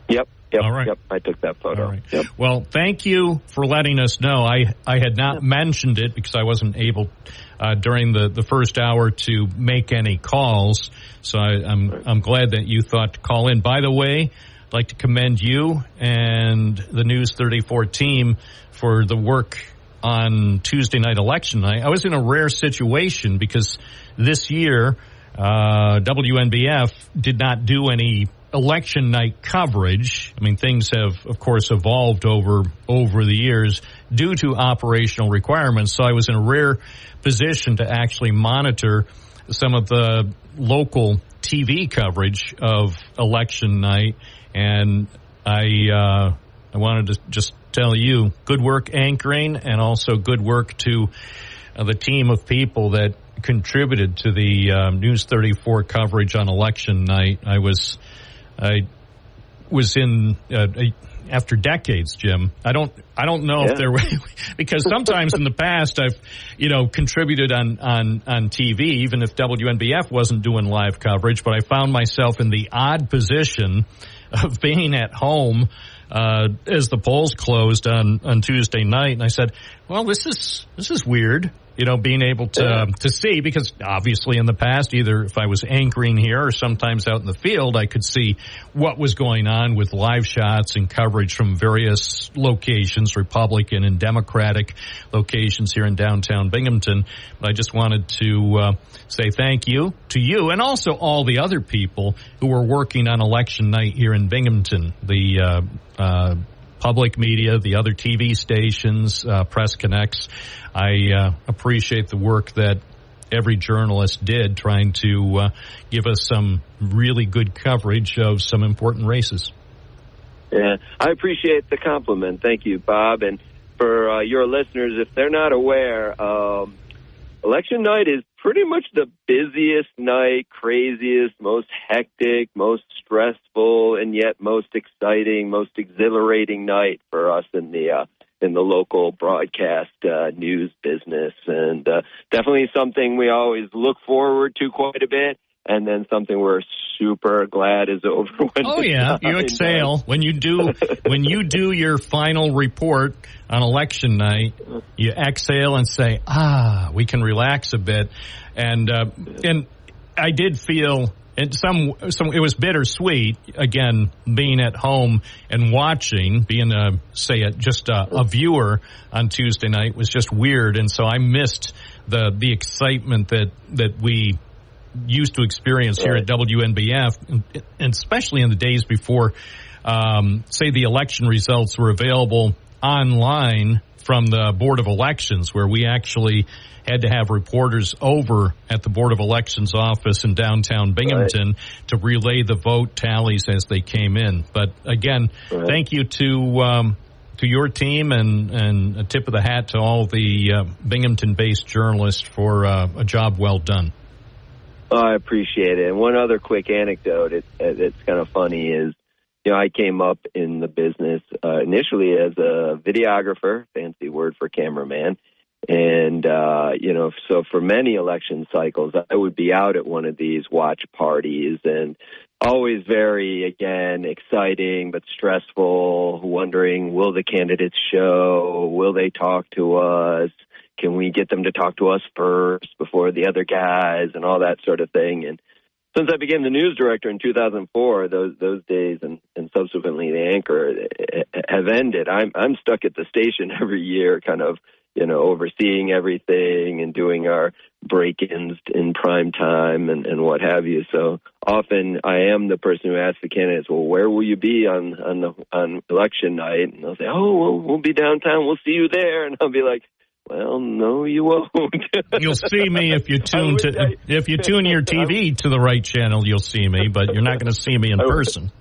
Yep. All right. Yep, I took that photo. All right. Yep. Well, thank you for letting us know. I had not mentioned it because I wasn't able during the first hour to make any calls. So I'm glad that you thought to call in. By the way, I'd like to commend you and the News 34 team for the work on Tuesday night election night. I was in a rare situation because this year WNBF did not do any election night coverage. I mean, things have, of course, evolved over the years due to operational requirements. So I was in a rare position to actually monitor some of the local TV coverage of election night. And I wanted to just tell you, good work anchoring and also good work to the team of people that contributed to the News 34 coverage on election night. I was in after decades, Jim. I don't know if there were, because sometimes in the past I've contributed on TV, even if WNBF wasn't doing live coverage. But I found myself in the odd position of being at home as the polls closed on Tuesday night, and I said, "Well, this is weird. being able to see, because obviously in the past, either if I was anchoring here or sometimes out in the field, I could see what was going on with live shots and coverage from various locations, Republican and Democratic locations here in downtown Binghamton. But I just wanted to say thank you to you and also all the other people who were working on election night here in Binghamton. The public media, the other TV stations, Press Connects. I appreciate the work that every journalist did trying to give us some really good coverage of some important races. Yeah, I appreciate the compliment. Thank you, Bob. And for your listeners, if they're not aware, election night is pretty much the busiest night, craziest, most hectic, most stressful, and yet most exciting, most exhilarating night for us in the local broadcast news business. And definitely something we always look forward to quite a bit, and then something we're super glad is over. You exhale when you do your final report on election night. You exhale and say, we can relax a bit. And I did feel, and it was bittersweet, again, being at home and watching, being a viewer on Tuesday night was just weird. And so I missed the excitement that we used to experience here at WNBF, and especially in the days before, say, the election results were available online from the Board of Elections, where we actually had to have reporters over at the Board of Elections office in downtown Binghamton to relay the vote tallies as they came in. But again, thank you to your team, and a tip of the hat to all the Binghamton-based journalists for a job well done. I appreciate it. And one other quick anecdote, it's kind of funny, is, I came up in the business initially as a videographer, fancy word for cameraman. And, so for many election cycles, I would be out at one of these watch parties, and always very, again, exciting but stressful, wondering, will the candidates show? Will they talk to us? Can we get them to talk to us first before the other guys, and all that sort of thing? And since I became the news director in 2004, those days and subsequently the anchor have ended. I'm stuck at the station every year, kind of, overseeing everything and doing our break-ins in prime time and what have you. So often I am the person who asks the candidates, well, where will you be on election night? And they'll say, we'll be downtown. We'll see you there. And I'll be like, well, no, you won't. You'll see me if you tune your TV to the right channel. You'll see me, but you're not going to see me in person.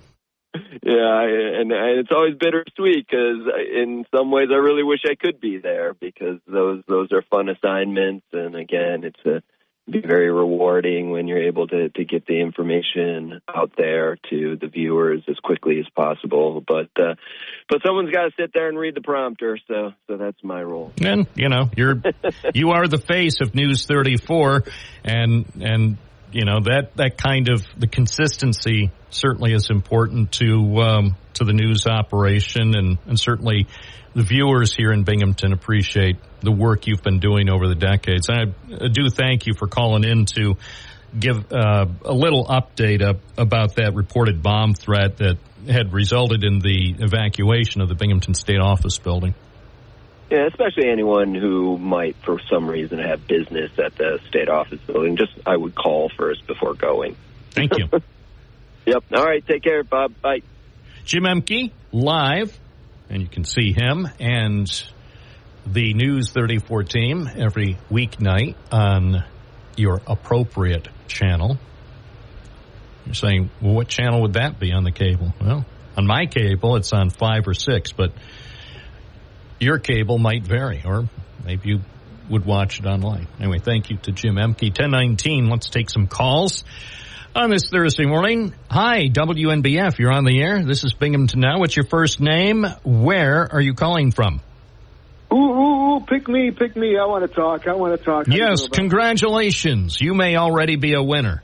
Yeah, and it's always bittersweet, because in some ways I really wish I could be there, because those are fun assignments, and again, it's be very rewarding when you're able to get the information out there to the viewers as quickly as possible. But someone's got to sit there and read the prompter, so that's my role. And you are the face of News 34, and that kind of the consistency certainly is important to the news operation, and certainly the viewers here in Binghamton appreciate the work you've been doing over the decades. And I do thank you for calling in to give a little update about that reported bomb threat that had resulted in the evacuation of the Binghamton State Office building. Yeah, especially anyone who might, for some reason, have business at the State Office building. I would call first before going. Thank you. Yep. All right. Take care, Bob. Bye. Jim Emke, live, and you can see him and the News 34 team every weeknight on your appropriate channel. You're saying, well, what channel would that be on the cable? Well, on my cable, it's on 5 or 6, but your cable might vary, or maybe you would watch it online. Anyway, thank you to Jim Emke. 1019, let's take some calls on this Thursday morning. Hi, WNBF, you're on the air. This is Binghamton Now. What's your first name? Where are you calling from? Ooh, pick me. I want to talk. Yes, congratulations. You may already be a winner.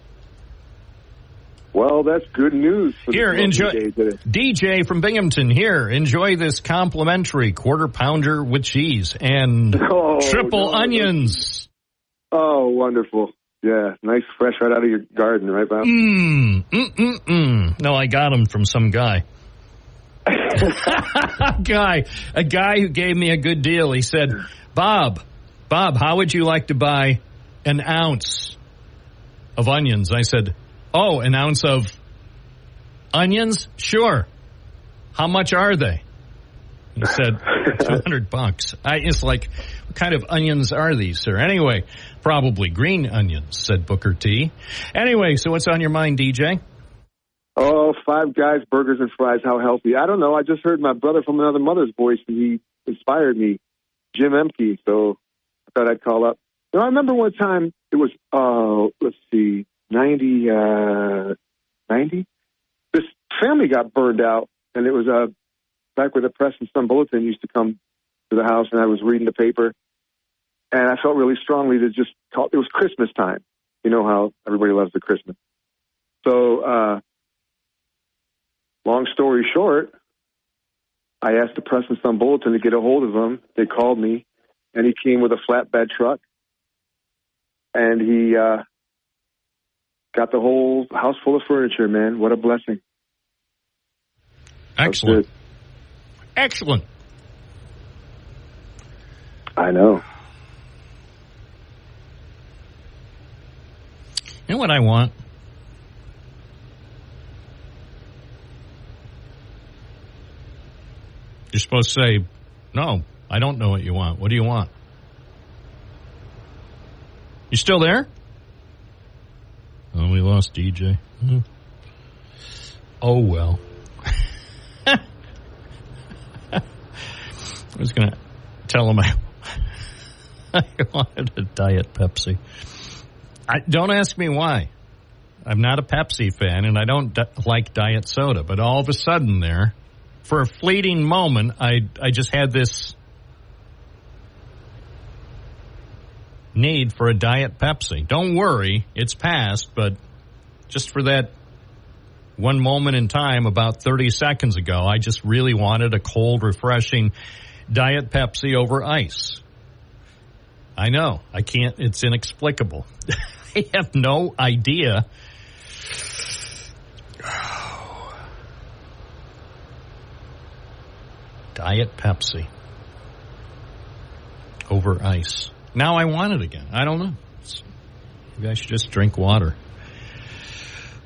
Well, that's good news. For Here, the enjoy. day today. DJ from Binghamton, here, enjoy this complimentary quarter pounder with cheese and triple onions. Oh, wonderful. Yeah, nice, fresh right out of your garden, right, Bob? No, I got them from some guy. A guy who gave me a good deal. He said, Bob, how would you like to buy an ounce of onions? I said, oh, an ounce of onions? Sure. How much are they? He said, $200. It's like, what kind of onions are these, sir? Anyway, probably green onions, said Booker T. Anyway, so what's on your mind, DJ? Oh, Five Guys, burgers and fries, how healthy. I don't know. I just heard my brother from another mother's voice, and he inspired me, Jim Emke, so I thought I'd call up. I remember one time, it was, 90? This family got burned out, and it was back where the Press and Sun Bulletin used to come to the house, and I was reading the paper, and I felt really strongly to just call. It was Christmas time. You know how everybody loves the Christmas. So, long story short, I asked the Press and Sun Bulletin to get a hold of him. They called me, and he came with a flatbed truck, and he got the whole house full of furniture, man. What a blessing. Excellent. Excellent. I know. You know what I want? You're supposed to say, no, I don't know what you want. What do you want? You still there? Oh, we lost DJ. Oh, well. I was going to tell him I wanted a Diet Pepsi. Don't ask me why. I'm not a Pepsi fan, and I don't like diet soda. But all of a sudden there, for a fleeting moment, I just had this need for a Diet Pepsi. Don't worry, it's past, but just for that one moment in time about 30 seconds ago, I just really wanted a cold, refreshing Diet Pepsi over ice. I know, I can't, it's inexplicable. I have no idea. Diet Pepsi over ice. Now I want it again. I don't know. Maybe I should just drink water.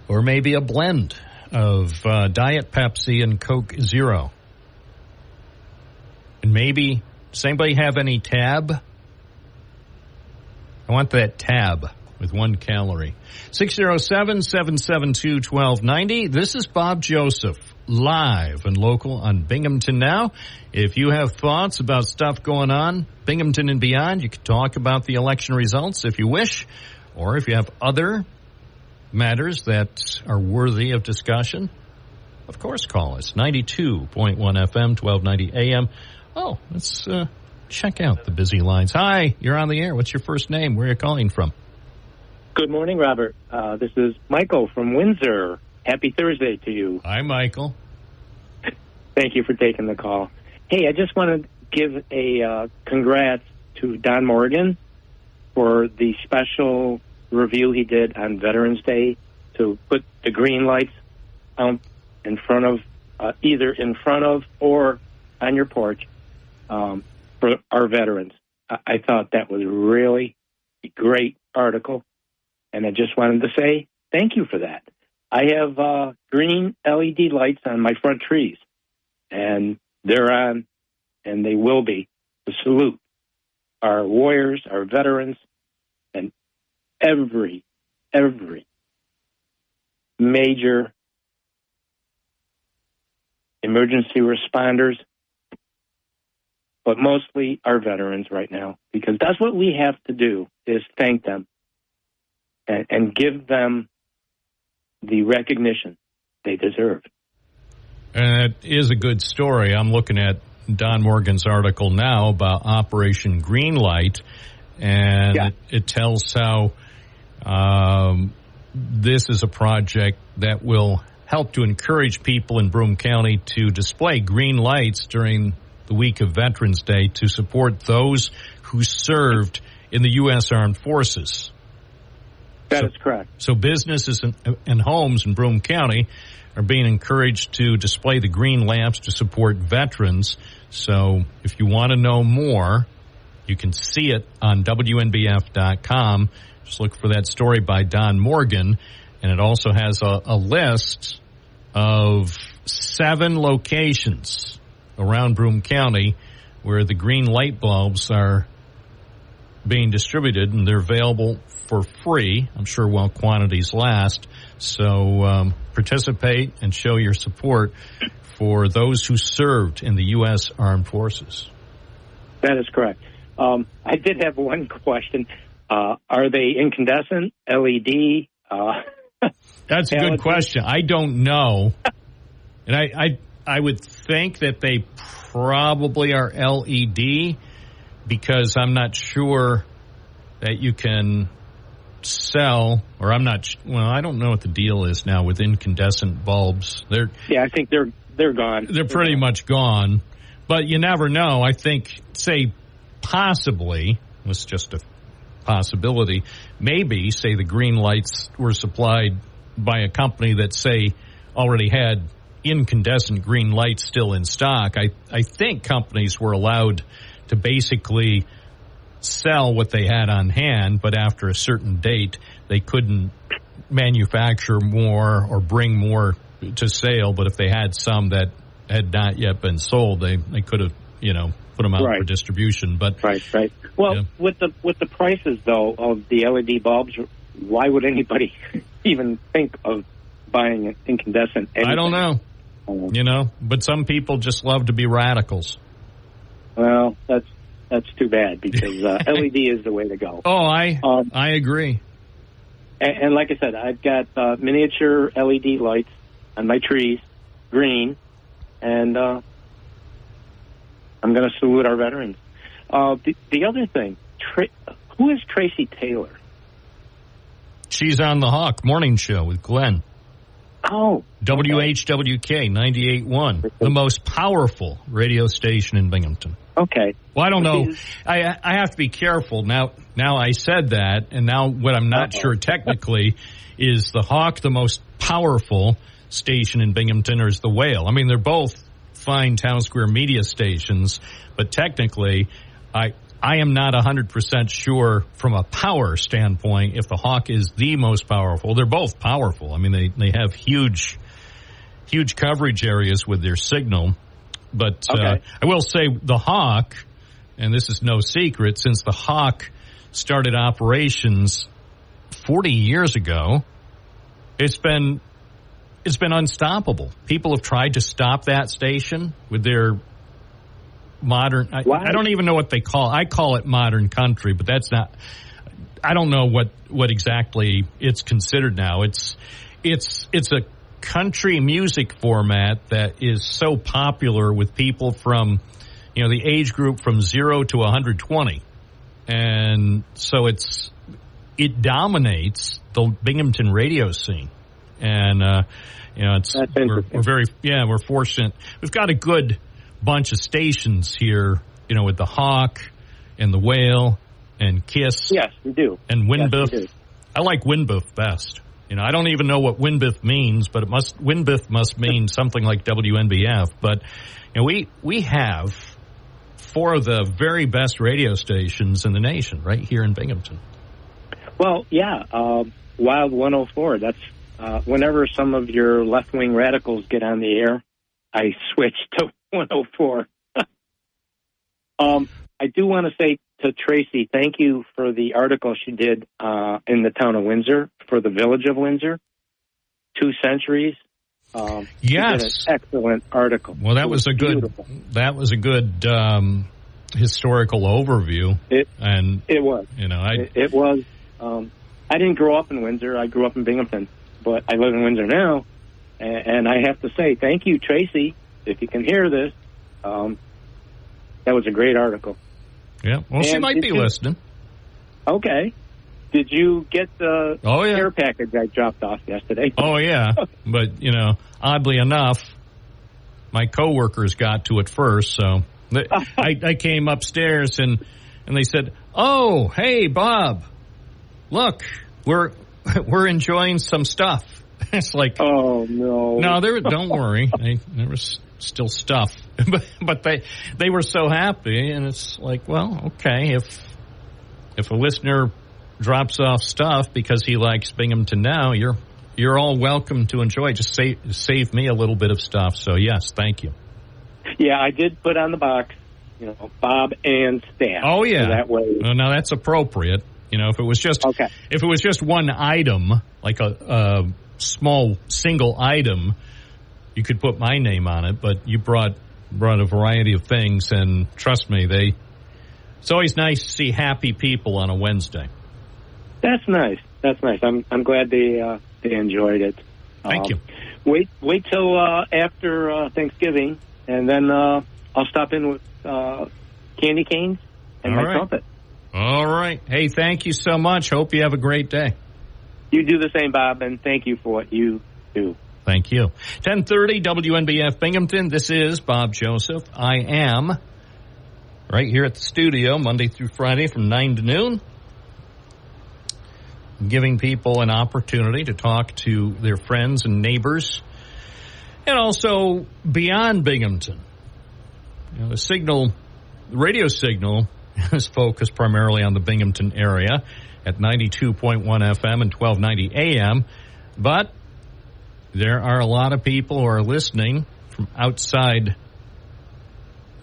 Or maybe a blend of Diet Pepsi and Coke Zero. And maybe, does anybody have any Tab? I want that Tab with 1 calorie. 607-772-1290. This is Bob Joseph, live and local on Binghamton Now. If you have thoughts about stuff going on, Binghamton and beyond, you can talk about the election results if you wish, or if you have other matters that are worthy of discussion, of course, call us. 92.1 FM, 1290 AM. Oh, let's check out the busy lines. Hi, you're on the air. What's your first name? Where are you calling from? Good morning, Robert. This is Michael from Windsor. Happy Thursday to you. Hi, Michael. Thank you for taking the call. Hey, I just want to give a congrats to Don Morgan for the special review he did on Veterans Day to put the green lights out in front of, either in front of or on your porch for our veterans. I thought that was really a great article, and I just wanted to say thank you for that. I have green LED lights on my front trees, and they're on, and they will be, to salute our warriors, our veterans, and every major emergency responders, but mostly our veterans right now, because that's what we have to do, is thank them and give them the recognition they deserve. And it is a good story. I'm looking at Don Morgan's article now about Operation Greenlight, and it tells how this is a project that will help to encourage people in Broome County to display green lights during the week of Veterans Day to support those who served in the U.S. Armed Forces. That is correct. So businesses and homes in Broome County are being encouraged to display the green lamps to support veterans. So if you want to know more, you can see it on WNBF.com. Just look for that story by Don Morgan. And it also has a list of 7 locations around Broome County where the green light bulbs are being distributed, and they're available for free, I'm sure, while quantities last. So participate and show your support for those who served in the U.S. Armed Forces. That is correct. I did have one question. Are they incandescent, LED? That's a good question. I don't know. And I would think that they probably are LED, because I'm not sure that you can sell, or I don't know what the deal is now with incandescent bulbs. I think they're gone. They're pretty much gone, but you never know. I think, say, possibly, it's just a possibility, maybe, say, the green lights were supplied by a company that, say, already had incandescent green lights still in stock. I think companies were allowed to basically sell what they had on hand, but after a certain date, they couldn't manufacture more or bring more to sale. But if they had some that had not yet been sold, they could have, put them out for distribution. But right. Well, with the prices though of the LED bulbs, why would anybody even think of buying an incandescent anything? I don't know. But some people just love to be radicals. Well, that's too bad, because LED is the way to go. Oh, I agree. And like I said, I've got miniature LED lights on my trees, green, and I'm going to salute our veterans. The other thing, who is Tracy Taylor? She's on the Hawk Morning Show with Glenn. Oh. WHWK 98.1, the most powerful radio station in Binghamton. Okay. Well, I don't know. I have to be careful. Now I said that, and now what I'm not sure technically is the Hawk the most powerful station in Binghamton, or is the Whale? I mean, they're both fine Town Square media stations, but technically I am not 100% sure from a power standpoint if the Hawk is the most powerful. They're both powerful. I mean, they have huge coverage areas with their signal. But I will say the Hawk, and this is no secret, since the Hawk started operations 40 years ago, it's been unstoppable. People have tried to stop that station with their modern, I don't even know what they call it. I call it modern country, but that's not, I don't know what exactly it's considered now. It's a country music format that is so popular with people from, the age group from 0 to 120. And so it dominates the Binghamton radio scene. And, we're fortunate. We've got a good bunch of stations here, with the Hawk and the Whale and Kiss. Yes, we do. And WNBF. Yes, I like WNBF best. I don't even know what WNBF means, but WNBF must mean something like WNBF. But we have 4 of the very best radio stations in the nation right here in Binghamton. Well, yeah, Wild 104. That's whenever some of your left-wing radicals get on the air, I switch to 104. I do want to say to Tracy, thank you for the article she did in the town of Windsor for the village of Windsor, 2 centuries. Yes, did an excellent article. Well, that was a good historical overview. It was. It was. I didn't grow up in Windsor. I grew up in Binghamton, but I live in Windsor now, and I have to say thank you, Tracy, if you can hear this. That was a great article. Yeah, well, she might be listening. Okay. Did you get the yeah. care package I dropped off yesterday? Oh, yeah. But, oddly enough, my coworkers got to it first. So I came upstairs and they said, "Oh, hey, Bob, look, we're enjoying some stuff." It's like, oh, no. No, don't worry. There was still stuff. but they were so happy. And it's like, well, okay, if a listener drops off stuff because he likes Binghamton Now, you're all welcome to enjoy. Just save me a little bit of stuff. So yes, thank you. Yeah, I did put on the box, Bob and staff. Oh yeah, so that way. Well, now that's appropriate. If it was just one item, like a small single item, you could put my name on it. But you brought a variety of things, and trust me, it's always nice to see happy people on a Wednesday. That's nice. I'm glad they enjoyed it. Thank you. Wait till after Thanksgiving, and then I'll stop in with candy canes and my trumpet. All right. Hey, thank you so much. Hope you have a great day. You do the same, Bob, and thank you for what you do. Thank you. 10:30 WNBF Binghamton. This is Bob Joseph. I am right here at the studio Monday through Friday from 9 to noon, giving people an opportunity to talk to their friends and neighbors, and also beyond Binghamton. The radio signal is focused primarily on the Binghamton area at 92.1 FM and 1290 AM, but there are a lot of people who are listening from outside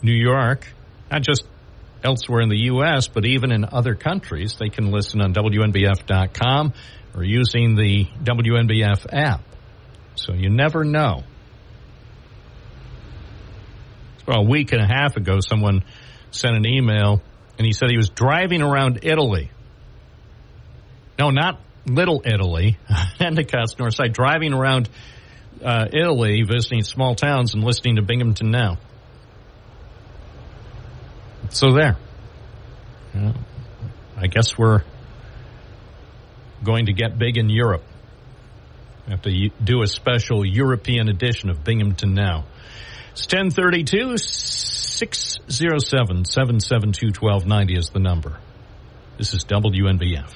New York, not just elsewhere in the U.S., but even in other countries. They can listen on WNBF.com or using the WNBF app. So you never know. About a week and a half ago, someone sent an email, and he said he was driving around Italy. No, not Little Italy, Endicott, Northside, driving around Italy, visiting small towns and listening to Binghamton Now. So there. I guess we're going to get big in Europe. We have to do a special European edition of Binghamton Now. It's 1032, 607-772-1290 is the number. This is WNBF.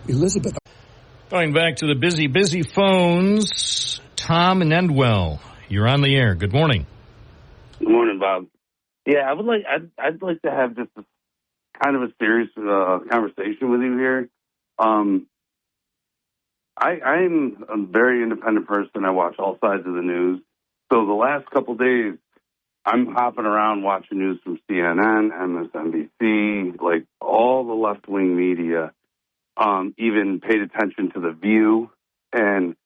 Elizabeth. Going back to the busy phones, Tom and Endwell, you're on the air. Good morning. Good morning, Bob. Yeah, I'd like to have just kind of a serious conversation with you here. I'm a very independent person. I watch all sides of the news. So the last couple of days, I'm hopping around watching news from CNN, MSNBC, like all the left-wing media, even paid attention to The View. And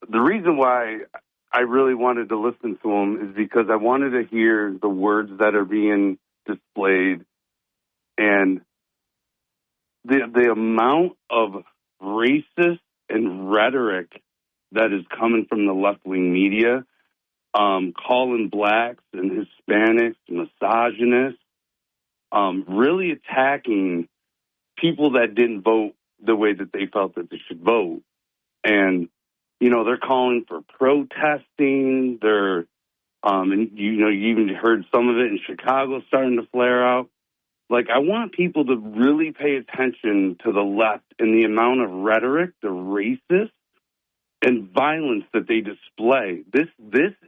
the reason why I really wanted to listen to them is because I wanted to hear the words that are being displayed and the amount of racist and rhetoric that is coming from the left-wing media, calling blacks and Hispanics misogynists, really attacking people that didn't vote the way that they felt that they should vote. And, they're calling for protesting. They're, and you even heard some of it in Chicago starting to flare out. Like, I want people to really pay attention to the left and the amount of rhetoric, the racist and violence that they display. This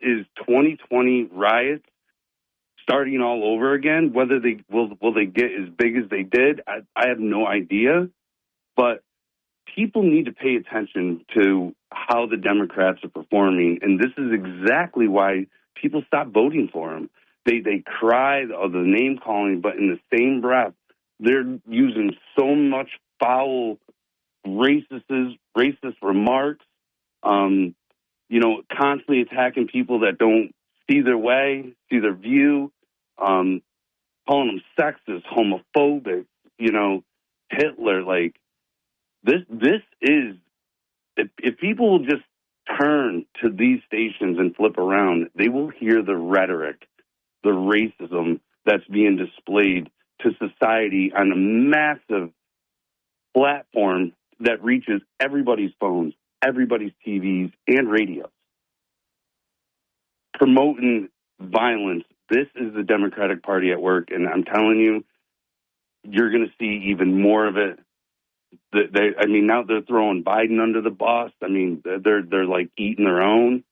is 2020 riots starting all over again. Whether they will they get as big as they did, I have no idea. But people need to pay attention to how the Democrats are performing, and this is exactly why people stop voting for them. They cry of the name calling, but in the same breath, they're using so much foul, racist remarks. Constantly attacking people that don't see their way, see their view, calling them sexist, homophobic, Hitler. Like this is if people will just turn to these stations and flip around, they will hear the rhetoric, the racism that's being displayed to society on a massive platform that reaches everybody's phones, everybody's TVs, and radios. Promoting violence. This is the Democratic Party at work, and I'm telling you, you're going to see even more of it. Now they're throwing Biden under the bus. I mean, they're like eating their own.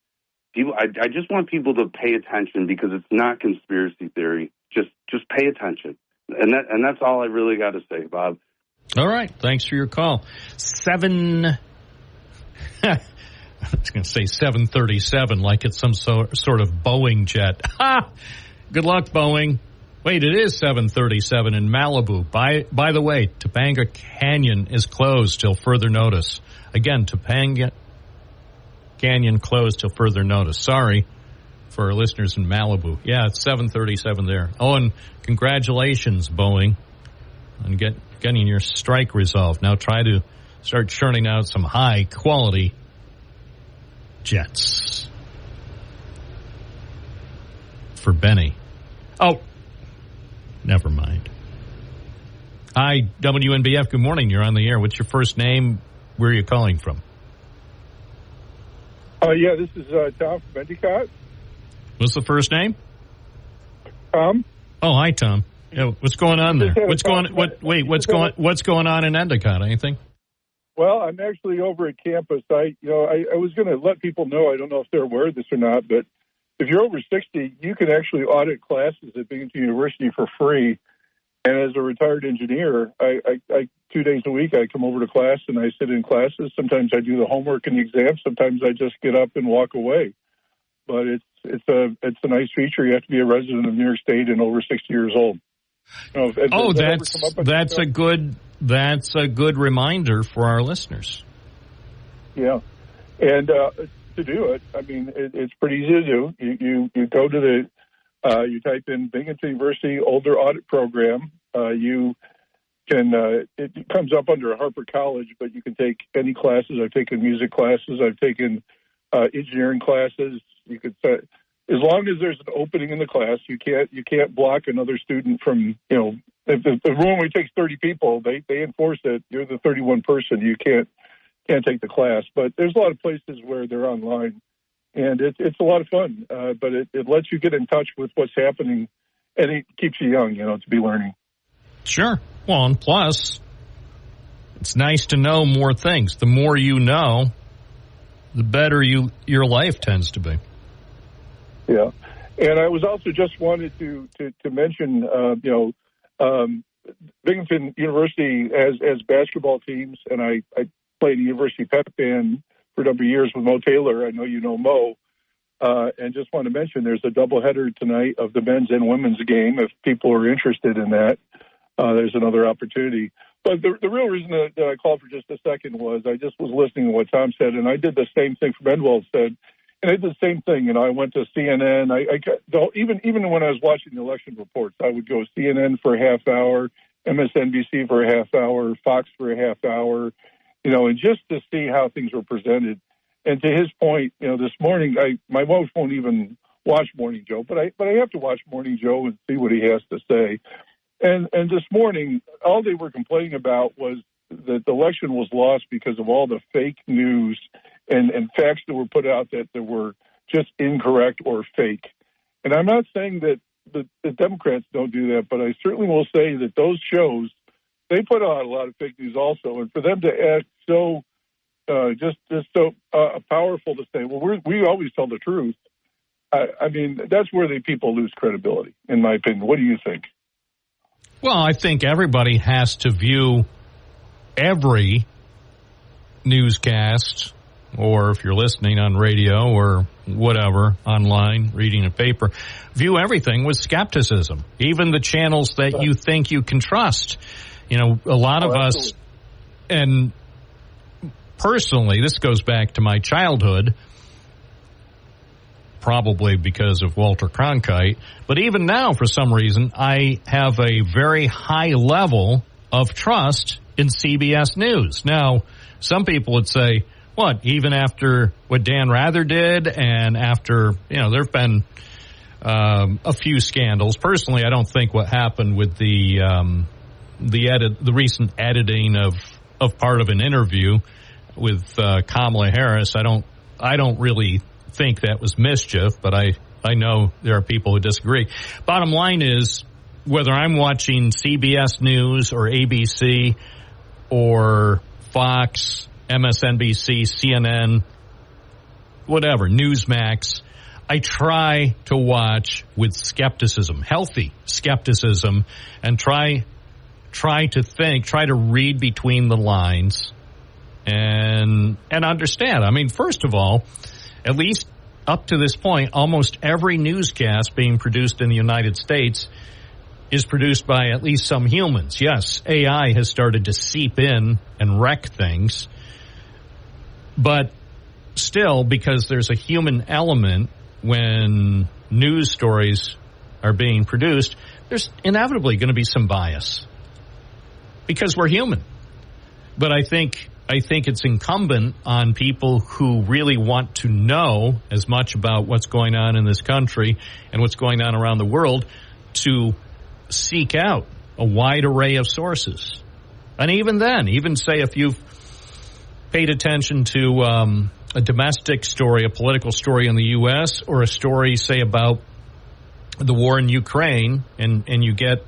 People, I just want people to pay attention because it's not conspiracy theory. Just pay attention, and that's all I really got to say, Bob. All right, thanks for your call. I was going to say 737, like it's some sort of Boeing jet. Ha! Good luck, Boeing. Wait, it is 737 in Malibu. By the way, Topanga Canyon is closed till further notice. Again, Topanga Canyon closed till further notice. Sorry for our listeners in Malibu. Yeah, it's 737 there. Oh, and congratulations, Boeing, on getting your strike resolved. Now try to start churning out some high-quality jets for Benny. Oh, never mind. Hi, WNBF. Good morning. You're on the air. What's your first name? Where are you calling from? Yeah, this is Tom from Endicott. What's the first name? Tom. Oh, hi, Tom. Yeah, what's going on there? What's going on in Endicott? Anything? Well, I'm actually over at campus. I was going to let people know. I don't know if they're aware of this or not, but if you're over 60, you can actually audit classes at Binghamton University for free. And as a retired engineer, I 2 days a week I come over to class and I sit in classes. Sometimes I do the homework and the exams. Sometimes I just get up and walk away. But it's a nice feature. You have to be a resident of New York State and over 60 years old. That's a good reminder for our listeners. Yeah, and to do it, I mean, it's pretty easy to do. You go to you type in Binghamton University Older Audit Program. You can it comes up under Harper College, but you can take any classes. I've taken music classes. I've taken engineering classes. You could set, as long as there's an opening in the class, you can't block another student from, if the room only takes 30 people, they enforce it. You're the 31 person. You can't take the class. But there's a lot of places where they're online, and it's a lot of fun. But it lets you get in touch with what's happening, and it keeps you young, to be learning. Sure. Well, and plus, it's nice to know more things. The more you know, the better your life tends to be. Yeah, and I was also just wanted to mention, Binghamton University has basketball teams, and I played the University Pep Band for a number of years with Mo Taylor. I know you know Mo, and just want to mention there's a doubleheader tonight of the men's and women's game. If people are interested in that, there's another opportunity. But the real reason that I called for just a second was I just was listening to what Tom said, and I did the same thing from Edwald said. And I did the same thing. I went to CNN. Even when I was watching the election reports, I would go CNN for a half hour, MSNBC for a half hour, Fox for a half hour, and just to see how things were presented. And to his point, this morning, my wife won't even watch Morning Joe, but I have to watch Morning Joe and see what he has to say. And this morning, all they were complaining about was that the election was lost because of all the fake news and facts that were put out that were just incorrect or fake. And I'm not saying that the Democrats don't do that, but I certainly will say that those shows, they put out a lot of fake news also. And for them to act so powerful to say, well, we always tell the truth. I mean, that's where the people lose credibility, in my opinion. What do you think? Well, I think everybody has to view every newscast, or if you're listening on radio or whatever, online, reading a paper, view everything with skepticism, even the channels that you think you can trust. A lot of us, and personally, this goes back to my childhood, probably because of Walter Cronkite, but even now, for some reason, I have a very high level of trust in CBS News. Now, some people would say, what, even after what Dan Rather did and after, there have been a few scandals. Personally, I don't think what happened with the recent editing of of part of an interview with Kamala Harris. I don't really think that was mischief, but I know there are people who disagree. Bottom line is, whether I'm watching CBS News or ABC or Fox, MSNBC, CNN, whatever, Newsmax, I try to watch with skepticism, healthy skepticism, and try to think, try to read between the lines and understand. I mean, first of all, at least up to this point, almost every newscast being produced in the United States is produced by at least some humans. Yes, AI has started to seep in and wreck things, but still, because there's a human element when news stories are being produced, there's inevitably going to be some bias because we're human. But I think it's incumbent on people who really want to know as much about what's going on in this country and what's going on around the world to seek out a wide array of sources. And even then, even say if you've paid attention to a domestic story, a political story in the U.S., or a story, say, about the war in Ukraine, and you get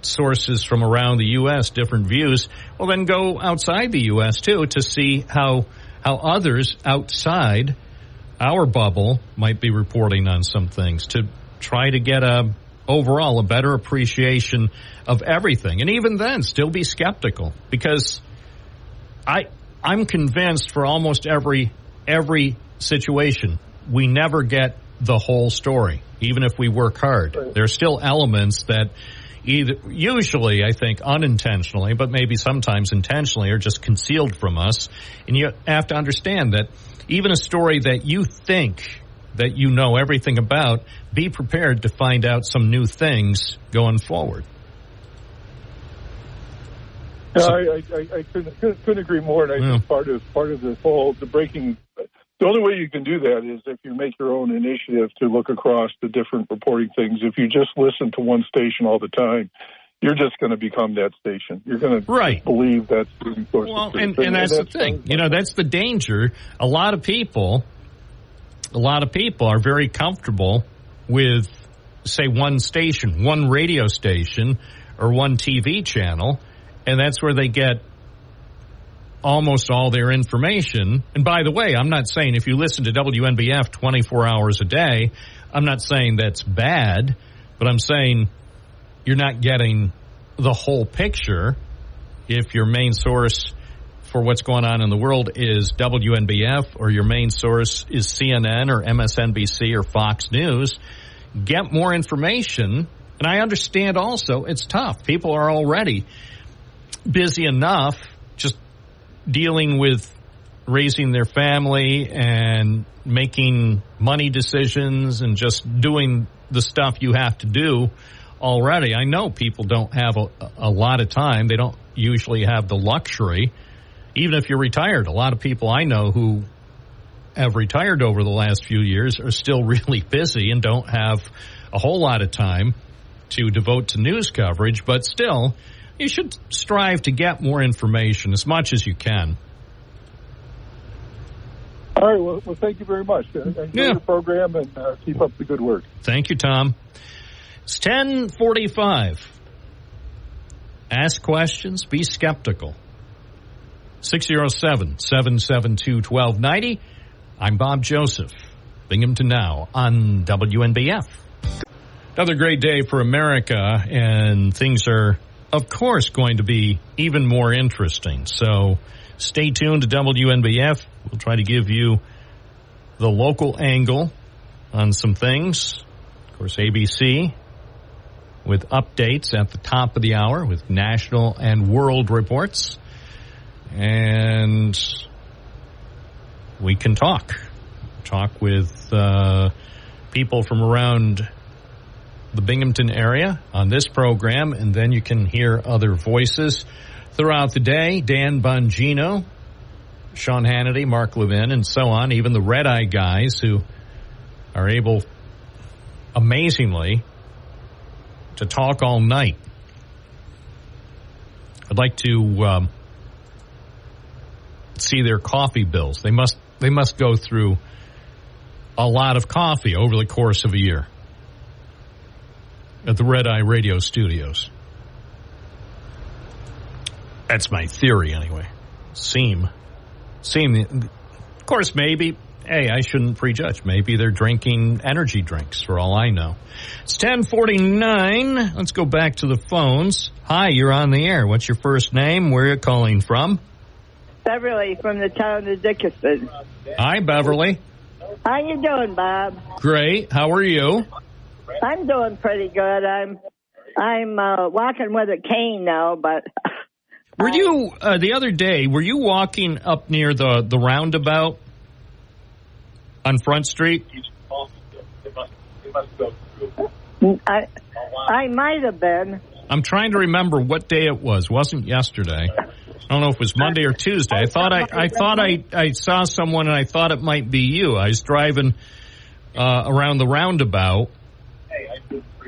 sources from around the U.S., different views, well, then go outside the U.S., too, to see how others outside our bubble might be reporting on some things, to try to get overall a better appreciation of everything. And even then, still be skeptical, because I'm convinced for almost every situation, we never get the whole story, even if we work hard. Right. There are still elements that usually, I think, unintentionally, but maybe sometimes intentionally, are just concealed from us. And you have to understand that even a story that you think that you know everything about, be prepared to find out some new things going forward. No, I couldn't agree more. And I think part of this whole the only way you can do that is if you make your own initiative to look across the different reporting things. If you just listen to one station all the time, you're just going to become that station. You're going to believe that's the source. Well, and that's the thing. You know, that's the danger. A lot of people are very comfortable with, say, one station, one radio station, or one TV channel, and that's where they get almost all their information. And by the way, I'm not saying if you listen to WNBF 24 hours a day, I'm not saying that's bad, but I'm saying you're not getting the whole picture if your main source for what's going on in the world is WNBF, or your main source is CNN or MSNBC or Fox News. Get more information. And I understand also it's tough. People are already busy enough just dealing with raising their family and making money decisions and just doing the stuff you have to do already. I know people don't have a lot of time. They don't usually have the luxury. Even if you're retired, a lot of people I know who have retired over the last few years are still really busy and don't have a whole lot of time to devote to news coverage. But still, you should strive to get more information as much as you can. All right. Well, thank you very much. Enjoy your program and keep up the good work. Thank you, Tom. It's 10:45. Ask questions. Be skeptical. 607-772-1290. I'm Bob Joseph. Binghamton Now on WNBF. Another great day for America, and things are, of course, going to be even more interesting. So stay tuned to WNBF. We'll try to give you the local angle on some things. Of course, ABC with updates at the top of the hour with national and world reports. And we can talk with people from around the Binghamton area on this program, and then you can hear other voices throughout the day. Dan Bongino, Sean Hannity, Mark Levin, and so on, even the Red Eye guys who are able, amazingly, to talk all night. I'd like to see their coffee bills. They must go through a lot of coffee over the course of a year at the Red Eye Radio Studios. That's my theory, anyway. Seem. Of course, maybe. Hey, I shouldn't prejudge. Maybe they're drinking energy drinks, for all I know. It's 10:49. Let's go back to the phones. Hi, you're on the air. What's your first name? Where are you calling from? Beverly from the town of Dickinson. Hi, Beverly. How you doing, Bob? Great. How are you? I'm doing pretty good. I'm walking with a cane now, but... Were you, the other day, were you walking up near the roundabout on Front Street? I might have been. I'm trying to remember what day it was. It wasn't yesterday. I don't know if it was Monday or Tuesday. I thought I saw someone and I thought it might be you. I was driving around the roundabout.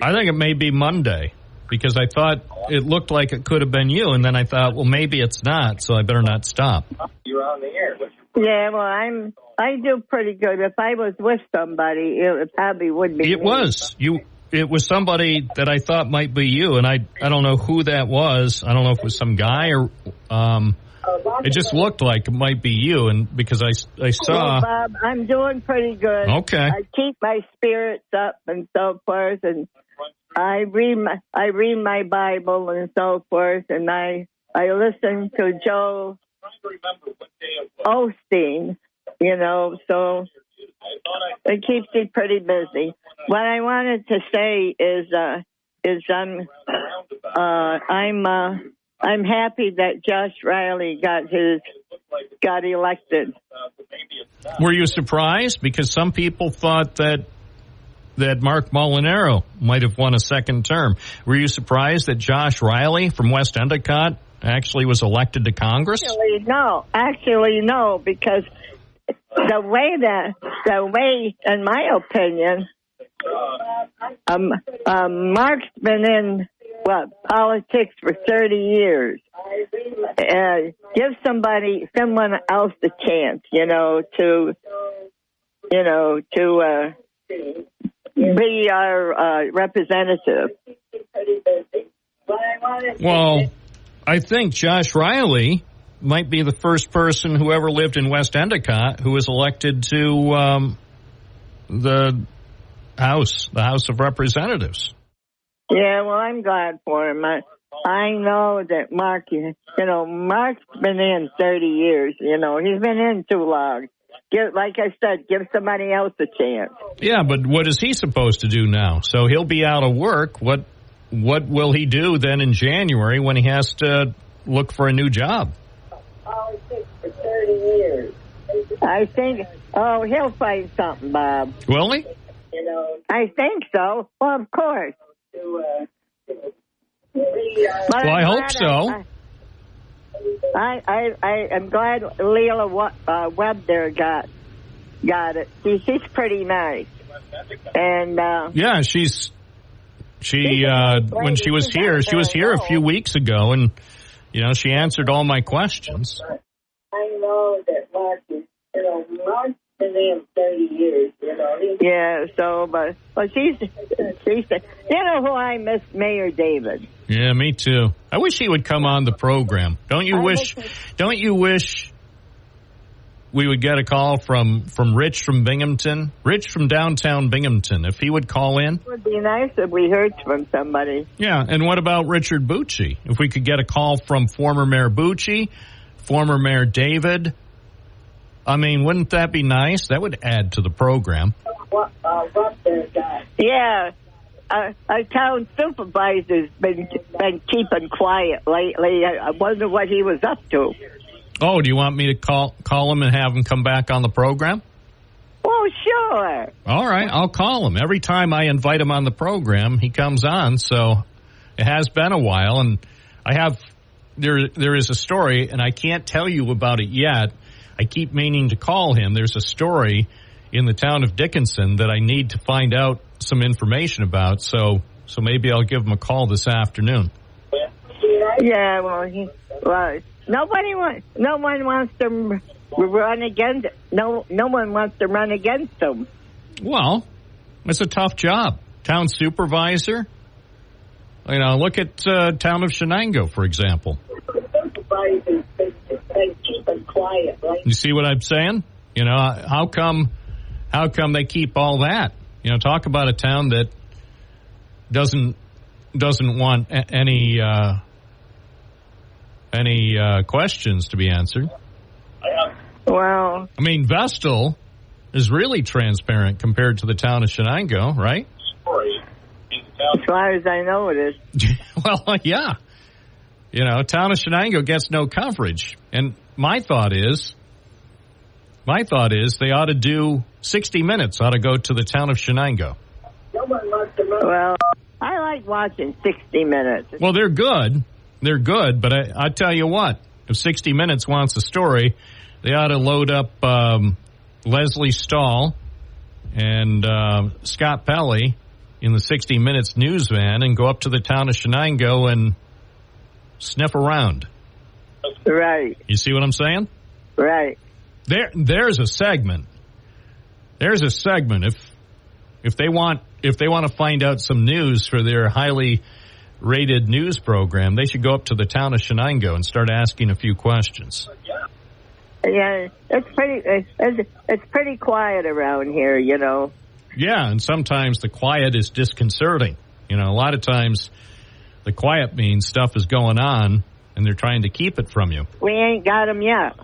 I think it may be Monday because I thought it looked like it could have been you, and then I thought, well, maybe it's not, so I better not stop. You're on the air. Yeah, well, I do pretty good. If I was with somebody, it probably would be. It was you. It was somebody that I thought might be you, and I don't know who that was. I don't know if it was some guy or it just looked like it might be you, and because I saw. Well, Bob, I'm doing pretty good. Okay. I keep my spirits up and so forth, and I read my Bible and so forth, and I listen to Joe Osteen, so it keeps me pretty busy. What I wanted to say is I'm happy that Josh Riley got elected. Were you surprised? Because some people thought that Mark Molinaro might have won a second term. Were you surprised that Josh Riley from West Endicott actually was elected to Congress? Actually, no, because the way, in my opinion, Mark's been in politics for 30 years. Give someone else a chance, to be our representative. Well, I think Josh Riley might be the first person who ever lived in West Endicott who was elected to the House of Representatives. Yeah, well, I'm glad for him. I know that Mark's been in 30 years. He's been in too long. Like I said, give somebody else a chance. Yeah, but what is he supposed to do now? So he'll be out of work. What will he do then in January when he has to look for a new job? Politics for 30 years. I think, he'll find something, Bob. Will he? I think so. Well, of course. Well, I hope so. I am glad Leila Webb there got it. She's pretty nice, and yeah, she when she was here a few weeks ago, and she answered all my questions. I know that Mark's been in 30 years. Yeah. So, but she's who I miss, Mayor David. Yeah, me too. I wish he would come on the program. Don't you wish we would get a call from Rich from Binghamton? Rich from downtown Binghamton. If he would call in. It would be nice if we heard from somebody. Yeah, and what about Richard Bucci? If we could get a call from former Mayor Bucci, former Mayor David. I mean, wouldn't that be nice? That would add to the program. Yeah. Our town supervisor's been keeping quiet lately. I wonder what he was up to. Oh, do you want me to call him and have him come back on the program? Oh, sure. All right, I'll call him. Every time I invite him on the program, he comes on, so it has been a while. And there is a story, and I can't tell you about it yet. I keep meaning to call him. There's a story in the town of Dickinson that I need to find out some information about, so maybe I'll give him a call this afternoon. Yeah, well, Well, no one wants to run against. No one wants to run against them. Well, it's a tough job. Town supervisor. You know, look at town of Shenango, for example. You see what I'm saying? You know, how come they keep all that? You know, talk about a town that doesn't want any questions to be answered. Well, I mean, Vestal is really transparent compared to the town of Shenango, right? As far as I know, it is. Well, yeah. You know, town of Shenango gets no coverage. And my thought is they ought to do 60 Minutes, ought to go to the town of Shenango. Well, I like watching 60 Minutes. Well, they're good. They're good, but I tell you what, if 60 Minutes wants a story, they ought to load up Leslie Stahl and Scott Pelley in the 60 Minutes news van and go up to the town of Shenango and sniff around. Right. You see what I'm saying? Right. There's a segment. There's a segment. If they want to find out some news for their highly rated news program, they should go up to the town of Shenango and start asking a few questions. Yeah, it's pretty quiet around here, you know. Yeah, and sometimes the quiet is disconcerting. You know, a lot of times the quiet means stuff is going on and they're trying to keep it from you. We ain't got them yet.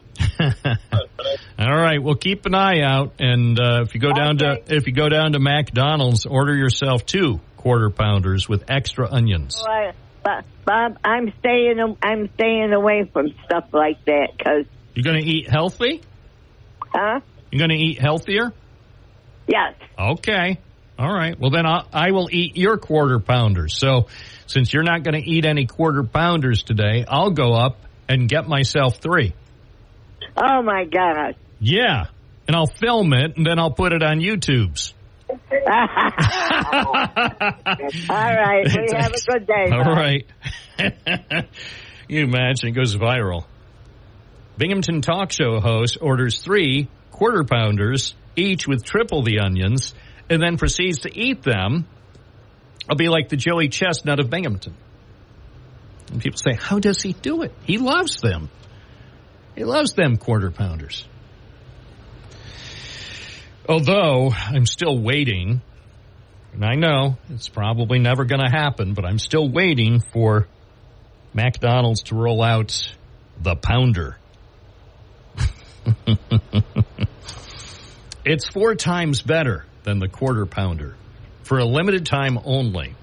All right, well, keep an eye out, and if you go down to McDonald's, order yourself 2 Quarter Pounders with extra onions. But Bob, I'm staying away from stuff like that because. You going to eat healthy? Huh? You going to eat healthier? Yes. Okay. All right. Well, then I will eat your Quarter Pounders. So since you're not going to eat any Quarter Pounders today, I'll go up and get myself 3. Oh, my God. Yeah. And I'll film it, and then I'll put it on YouTube's. All right. We have a good day. All right. You imagine it goes viral. Binghamton talk show host orders 3 Quarter Pounders, each with triple the onions, and then proceeds to eat them. I'll be like the Joey Chestnut of Binghamton. And people say, how does he do it? He loves them. He loves them Quarter Pounders. Although I'm still waiting, and I know it's probably never going to happen, but I'm still waiting for McDonald's to roll out the Pounder. It's 4 times better than the Quarter Pounder for a limited time only.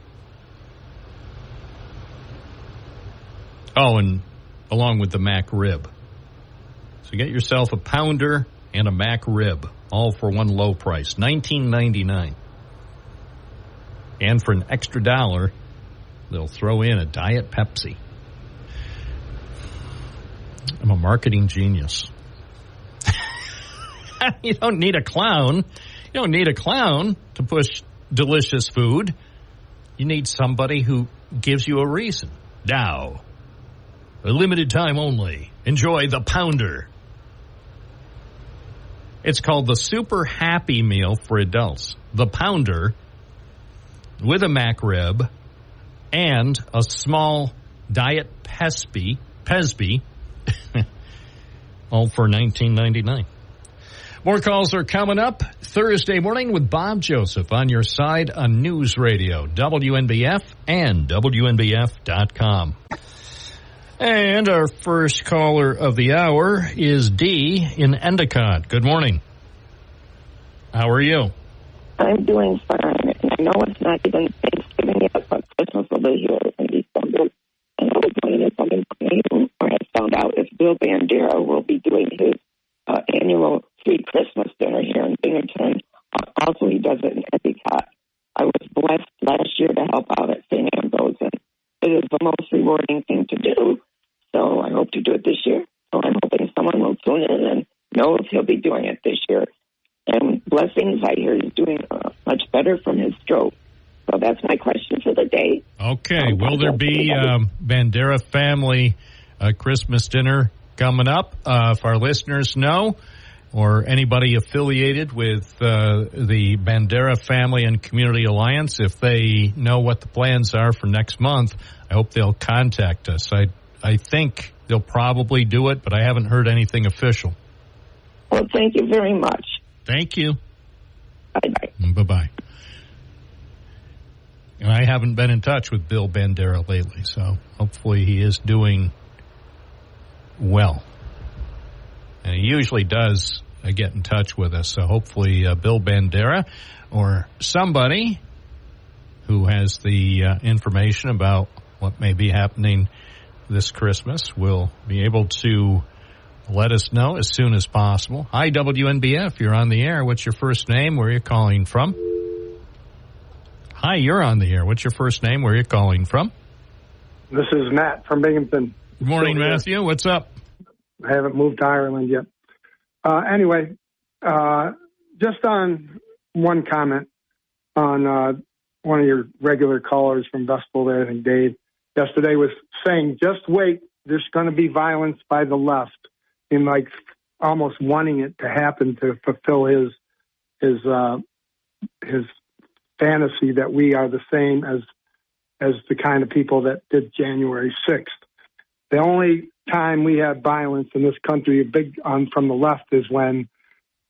Oh, and along with the Mac Rib. So get yourself a Pounder and a Mac Rib, all for one low price, $19.99. And for an extra $1, they'll throw in a Diet Pepsi. I'm a marketing genius. You don't need a clown. You don't need a clown to push delicious food. You need somebody who gives you a reason. Now, a limited time only. Enjoy the Pounder. It's called the Super Happy Meal for adults. The Pounder with a Mac Rib and a small Diet Pesby, all for $19.99. More calls are coming up Thursday morning with Bob Joseph on your side on News Radio, WNBF and WNBF.com. And our first caller of the hour is Dee in Endicott. Good morning. How are you? I'm doing fine. And I know it's not even Thanksgiving yet, but Christmas will be here in December. And I was wondering if someone knew or has found out if Bill Bandera will be doing his annual free Christmas dinner here in Binghamton. Also, he does it in Endicott. I was blessed last year to help out at St. Ambrose, and it is the most rewarding thing to do. So I hope to do it this year. So I'm hoping someone will tune in and know if he'll be doing it this year. And blessings, I hear he's doing much better from his stroke. So that's my question for the day. Okay. Will there be Bandera family a Christmas dinner coming up. If our listeners know, or anybody affiliated with the Bandera Family and Community Alliance, if they know what the plans are for next month, I hope they'll contact us. I think they'll probably do it, but I haven't heard anything official. Well, thank you very much. Thank you. Bye-bye. Bye-bye. And I haven't been in touch with Bill Bandera lately, so hopefully he is doing well. And he usually does get in touch with us, so hopefully Bill Bandera or somebody who has the information about what may be happening this Christmas will be able to let us know as soon as possible. Hi, WNBF. You're on the air. What's your first name? Where are you calling from? Hi, you're on the air. What's your first name? Where are you calling from? This is Matt from Binghamton. Good morning, Matthew. What's up? I haven't moved to Ireland yet. Anyway, just on one comment on one of your regular callers from Vestal there, I think Dave, yesterday was saying, just wait, there's going to be violence by the left, in like almost wanting it to happen to fulfill his fantasy that we are the same as the kind of people that did January 6th. The only time we had violence in this country, from the left, is when,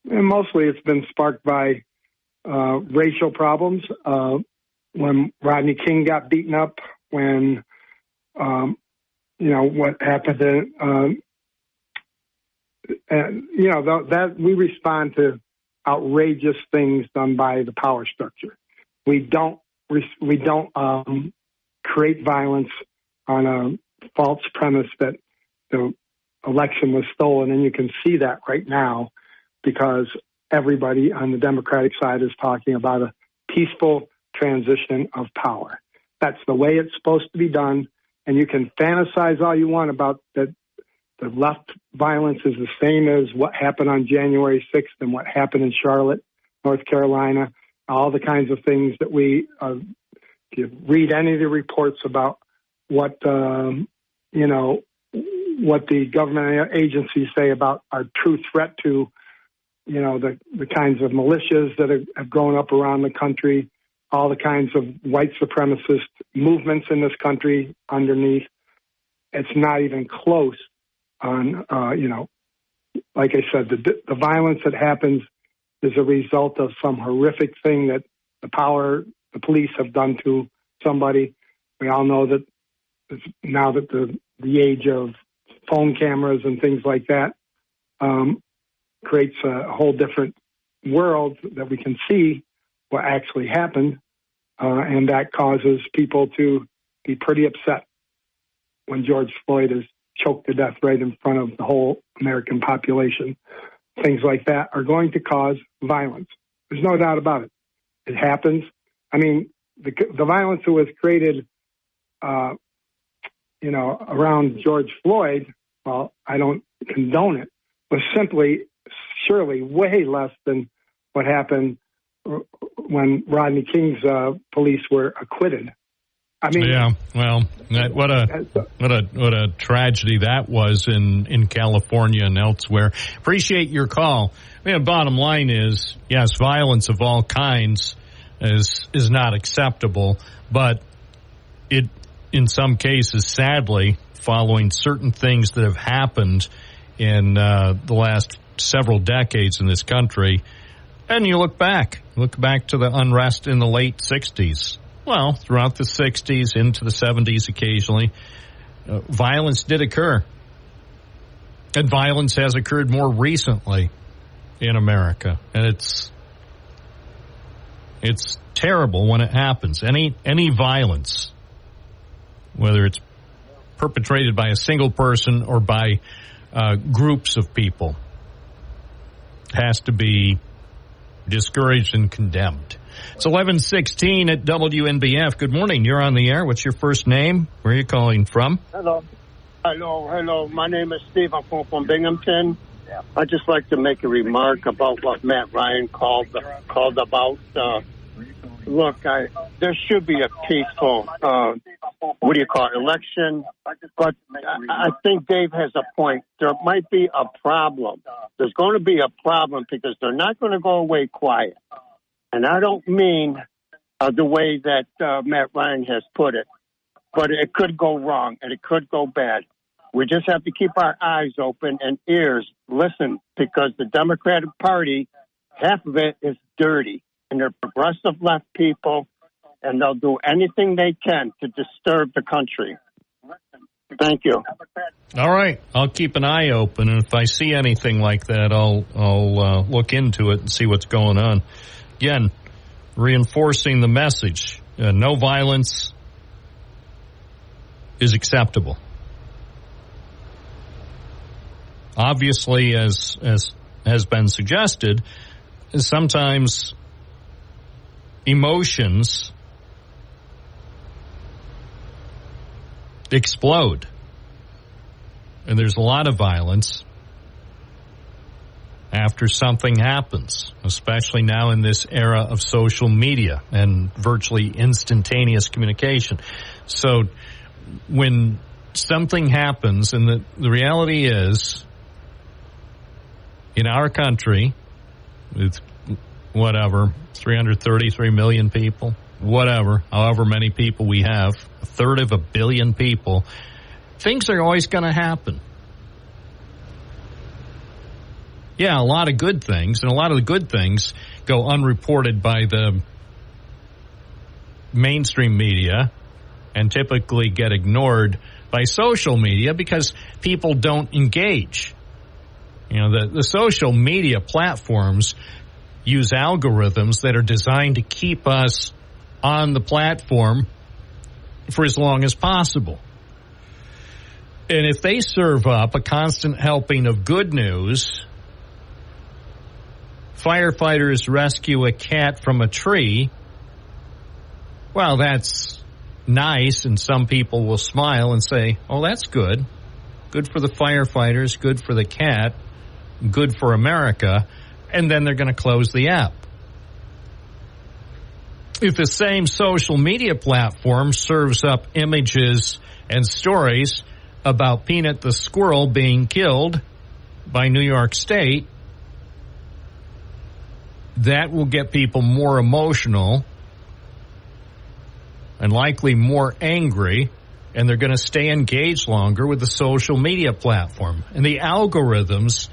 and mostly it's been sparked by racial problems. When Rodney King got beaten up, when what happened to, that we respond to outrageous things done by the power structure. We don't create violence on a false premise that the election was stolen, and you can see that right now because everybody on the Democratic side is talking about a peaceful transition of power. That's the way it's supposed to be done, and you can fantasize all you want about that. The left violence is the same as what happened on January 6th and what happened in Charlotte, North Carolina, all the kinds of things that if you read any of the reports about what the government agencies say about our true threat to, the kinds of militias that have grown up around the country, all the kinds of white supremacist movements in this country underneath, it's not even close on, like I said, the violence that happens is a result of some horrific thing that the police have done to somebody. We all know that now that the age of phone cameras and things like that creates a whole different world that we can see what actually happened, and that causes people to be pretty upset when George Floyd is choked to death right in front of the whole American population. Things like that are going to cause violence. There's no doubt about it. It happens. I mean, the violence that was created, around George Floyd, well, I don't condone it, was surely way less than what happened when Rodney King's police were acquitted. I mean, yeah. Well, what a tragedy that was in California and elsewhere. Appreciate your call. I mean, the bottom line is, yes, violence of all kinds is not acceptable, but it, in some cases, sadly, following certain things that have happened in the last several decades in this country, and you look back to the unrest in the late 60s. Well, throughout the 60s, into the 70s occasionally, violence did occur. And violence has occurred more recently in America. And it's terrible when it happens. Any violence, whether it's perpetrated by a single person or by groups of people, has to be discouraged and condemned. It's 11:16 at WNBF. Good morning. You're on the air. What's your first name? Where are you calling from? Hello. My name is Steve. I'm from Binghamton. I'd just like to make a remark about what Matt Ryan called about. Look, there should be a peaceful election. But I think Dave has a point. There might be a problem. There's going to be a problem because they're not going to go away quiet. And I don't mean the way that Matt Ryan has put it, but it could go wrong and it could go bad. We just have to keep our eyes open and ears listen, because the Democratic Party, half of it is dirty, and they're progressive left people, and they'll do anything they can to disturb the country. Thank you. All right. I'll keep an eye open, and if I see anything like that, I'll look into it and see what's going on. Again, reinforcing the message. No violence is acceptable. Obviously, as has been suggested, sometimes emotions explode. And there's a lot of violence after something happens, especially now in this era of social media and virtually instantaneous communication. So when something happens, and the reality is, in our country, with 333 million people, however many people we have, a third of a billion people, things are always going to happen. Yeah, a lot of good things, and a lot of the good things go unreported by the mainstream media and typically get ignored by social media because people don't engage. You know, the social media platforms use algorithms that are designed to keep us on the platform for as long as possible. And if they serve up a constant helping of good news, firefighters rescue a cat from a tree, well, that's nice, and some people will smile and say, oh, that's good. Good for the firefighters, good for the cat, good for America, and then they're going to close the app. If the same social media platform serves up images and stories about Peanut the squirrel being killed by New York State, that will get people more emotional and likely more angry, and they're going to stay engaged longer with the social media platform. And the algorithms,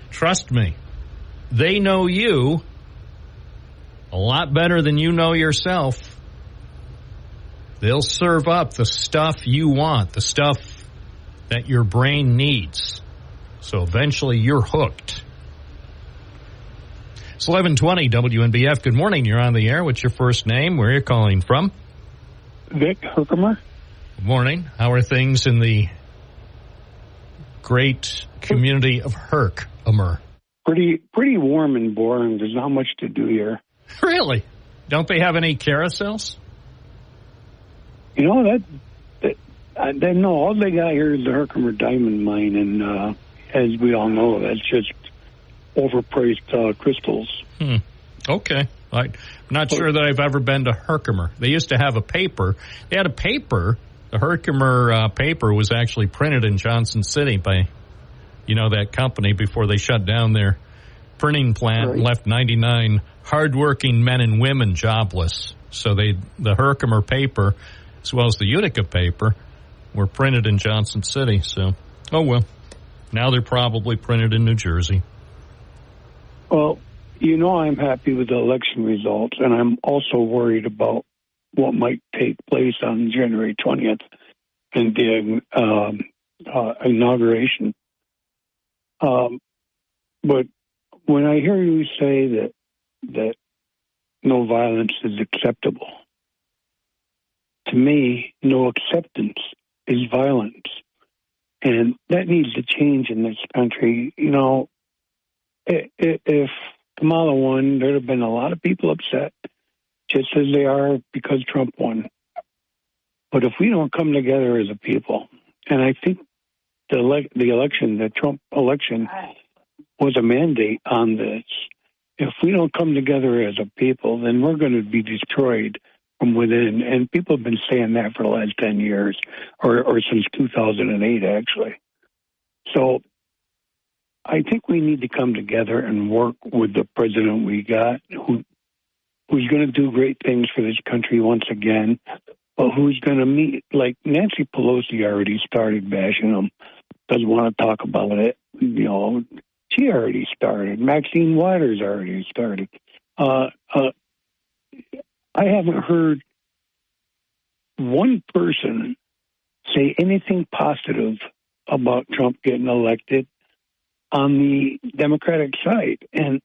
trust me, they know you a lot better than you know yourself. They'll serve up the stuff you want, the stuff that your brain needs. So eventually you're hooked. It's 11:20 WNBF. Good morning. You're on the air. What's your first name? Where are you calling from? Vic Herkimer. Good morning. How are things in the great community of Herkimer? Pretty warm and boring. There's not much to do here. Really? Don't they have any carousels? You know, they know all they got here is the Herkimer Diamond Mine, and as we all know, that's just overpriced crystals. Okay. I'm not sure that I've ever been to Herkimer. They used to have a paper. They had a paper. The Herkimer paper was actually printed in Johnson City by, that company before they shut down their printing plant and left 99 hardworking men and women jobless. So the Herkimer paper, as well as the Utica paper, were printed in Johnson City. So, oh well. Now they're probably printed in New Jersey. Well, I'm happy with the election results, and I'm also worried about what might take place on January 20th and the inauguration. But when I hear you say that no violence is acceptable, to me, no acceptance is violence. And that needs to change in this country. If Kamala won, there'd have been a lot of people upset, just as they are because Trump won. But if we don't come together as a people, and I think the Trump election was a mandate on this, if we don't come together as a people, then we're going to be destroyed from within. And people have been saying that for the last 10 years, or since 2008, actually. So I think we need to come together and work with the president we got, who's going to do great things for this country once again, but who's going to meet, like Nancy Pelosi already started bashing him, doesn't want to talk about it. You know, she already started. Maxine Waters already started. I haven't heard one person say anything positive about Trump getting elected on the Democratic side. And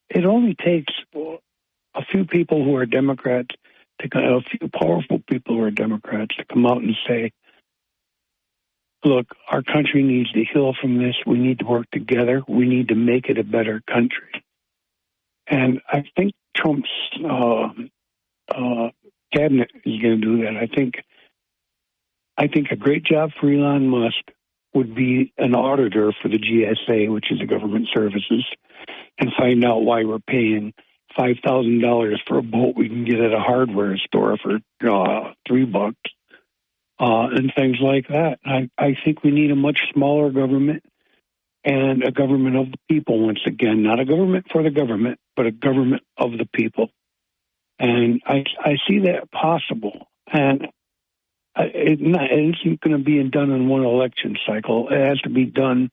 it only takes a few people who are Democrats, a few powerful people who are Democrats, to come out and say, look, our country needs to heal from this. We need to work together. We need to make it a better country. And I think Trump's cabinet is going to do that. I think a great job for Elon Musk would be an auditor for the GSA, which is the government services, and find out why we're paying $5,000 for a boat we can get at a hardware store for $3, and things like that. I think we need a much smaller government and a government of the people once again, not a government for the government, but a government of the people. And I see that possible. And it isn't going to be done in one election cycle. It has to be done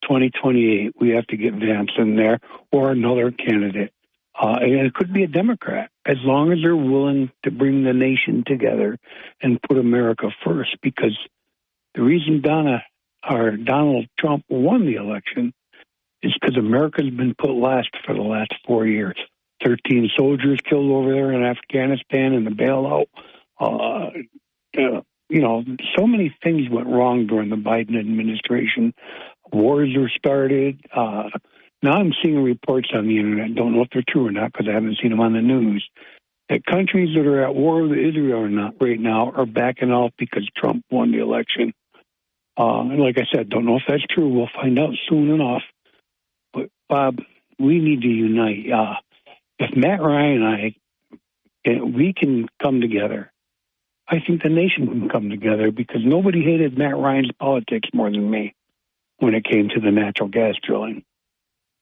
2028. We have to get Vance in there or another candidate. And it could be a Democrat, as long as they're willing to bring the nation together and put America first. Because the reason Donald Trump won the election is because America's been put last for the last 4 years. 13 soldiers killed over there in Afghanistan in the bailout. So many things went wrong during the Biden administration. Wars were started. Now I'm seeing reports on the internet, don't know if they're true or not because I haven't seen them on the news, that countries that are at war with Israel or not right now are backing off because Trump won the election. And like I said, don't know if that's true. We'll find out soon enough. But, Bob, we need to unite. If Matt Ryan and we can come together, I think the nation can come together, because nobody hated Matt Ryan's politics more than me when it came to the natural gas drilling.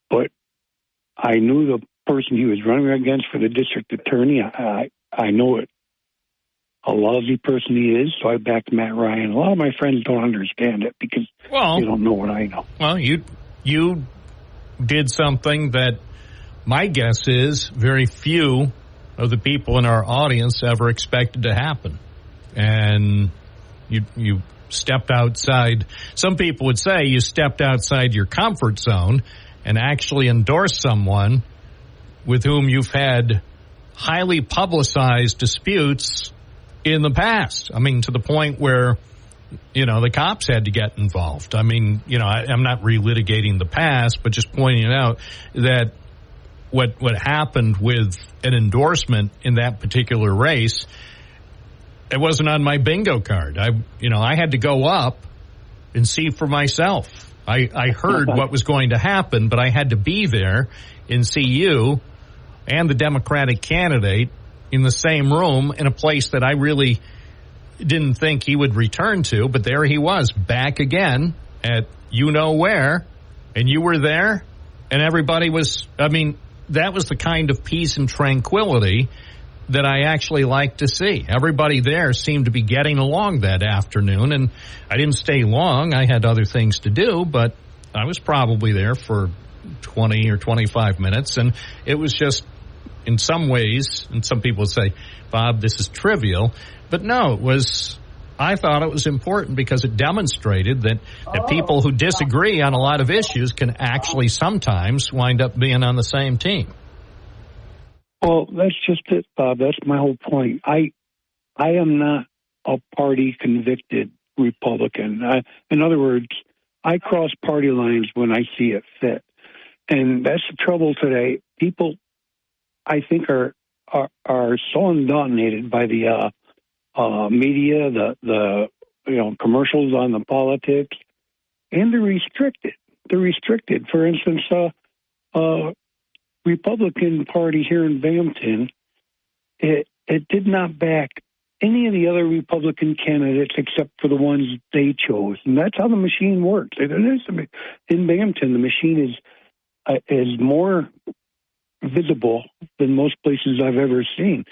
But I knew the person he was running against for the district attorney. I know it. A lousy person he is, so I backed Matt Ryan. A lot of my friends don't understand it because they don't know what I know. Well, you did something that my guess is very few of the people in our audience ever expected to happen. And you stepped outside. Some people would say you stepped outside your comfort zone and actually endorsed someone with whom you've had highly publicized disputes in the past. I mean, to the point where, the cops had to get involved. I mean, I'm not relitigating the past, but just pointing out that what happened with an endorsement in that particular race, it wasn't on my bingo card. I had to go up and see for myself. I heard what was going to happen, but I had to be there and see you and the Democratic candidate in the same room in a place that I really didn't think he would return to. But there he was, back again at where, and you were there, and everybody was, that was the kind of peace and tranquility that I actually like to see. Everybody there seemed to be getting along that afternoon, and I didn't stay long. I had other things to do, but I was probably there for 20 or 25 minutes, and it was just, in some ways, and some people would say, Bob, this is trivial, but no, I thought it was important because it demonstrated that people who disagree on a lot of issues can actually sometimes wind up being on the same team. Well, that's just it, Bob. That's my whole point. I am not a party-convicted Republican. In other words, I cross party lines when I see it fit. And that's the trouble today. People, I think, are so indoctrinated by the media, the commercials on the politics, and they're restricted. They're restricted. For instance, Republican Party here in Binghamton, it it did not back any of the other Republican candidates except for the ones they chose. And that's how the machine works. In Binghamton, the machine is more visible than most places I've ever seen.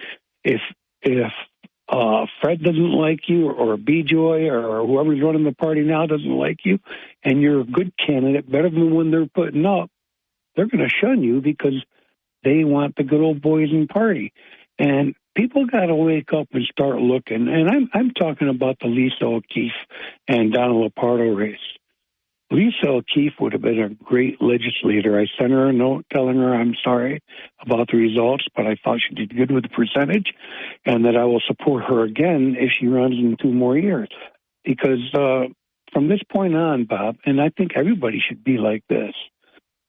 If Fred doesn't like you, or B-Joy, or whoever's running the party now doesn't like you, and you're a good candidate, better than the one they're putting up, they're going to shun you because they want the good old boys and party. And people got to wake up and start looking. And I'm talking about the Lisa O'Keefe and Donna Lopardo race. Lisa O'Keefe would have been a great legislator. I sent her a note telling her I'm sorry about the results, but I thought she did good with the percentage, and that I will support her again if she runs in 2 more years. Because from this point on, Bob, and I think everybody should be like this,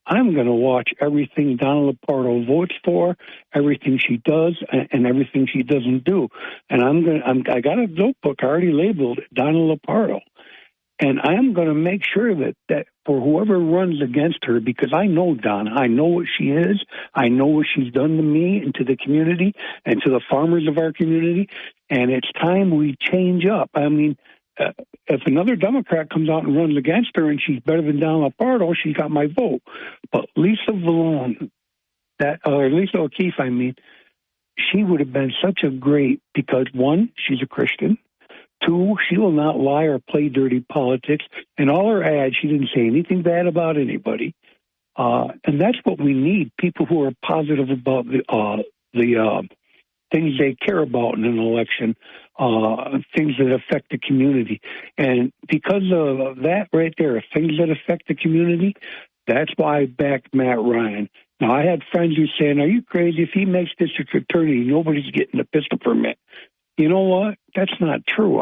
I'm going to watch everything Donna Lopardo votes for, everything she does, and everything she doesn't do. And I got a notebook already labeled Donna Lopardo. And I am going to make sure that for whoever runs against her, because I know Donna, I know what she is, I know what she's done to me and to the community and to the farmers of our community, and it's time we change up. I mean, if another Democrat comes out and runs against her and she's better than Donna Lopardo, she got my vote. But Lisa O'Keefe, she would have been such a great, because 1, she's a Christian. 2, she will not lie or play dirty politics. In all her ads, she didn't say anything bad about anybody. And that's what we need, people who are positive about the things they care about in an election, things that affect the community. And because of that right there, things that affect the community, that's why I backed Matt Ryan. Now, I had friends who saying, are you crazy? If he makes district attorney, nobody's getting a pistol permit. You know what? That's not true.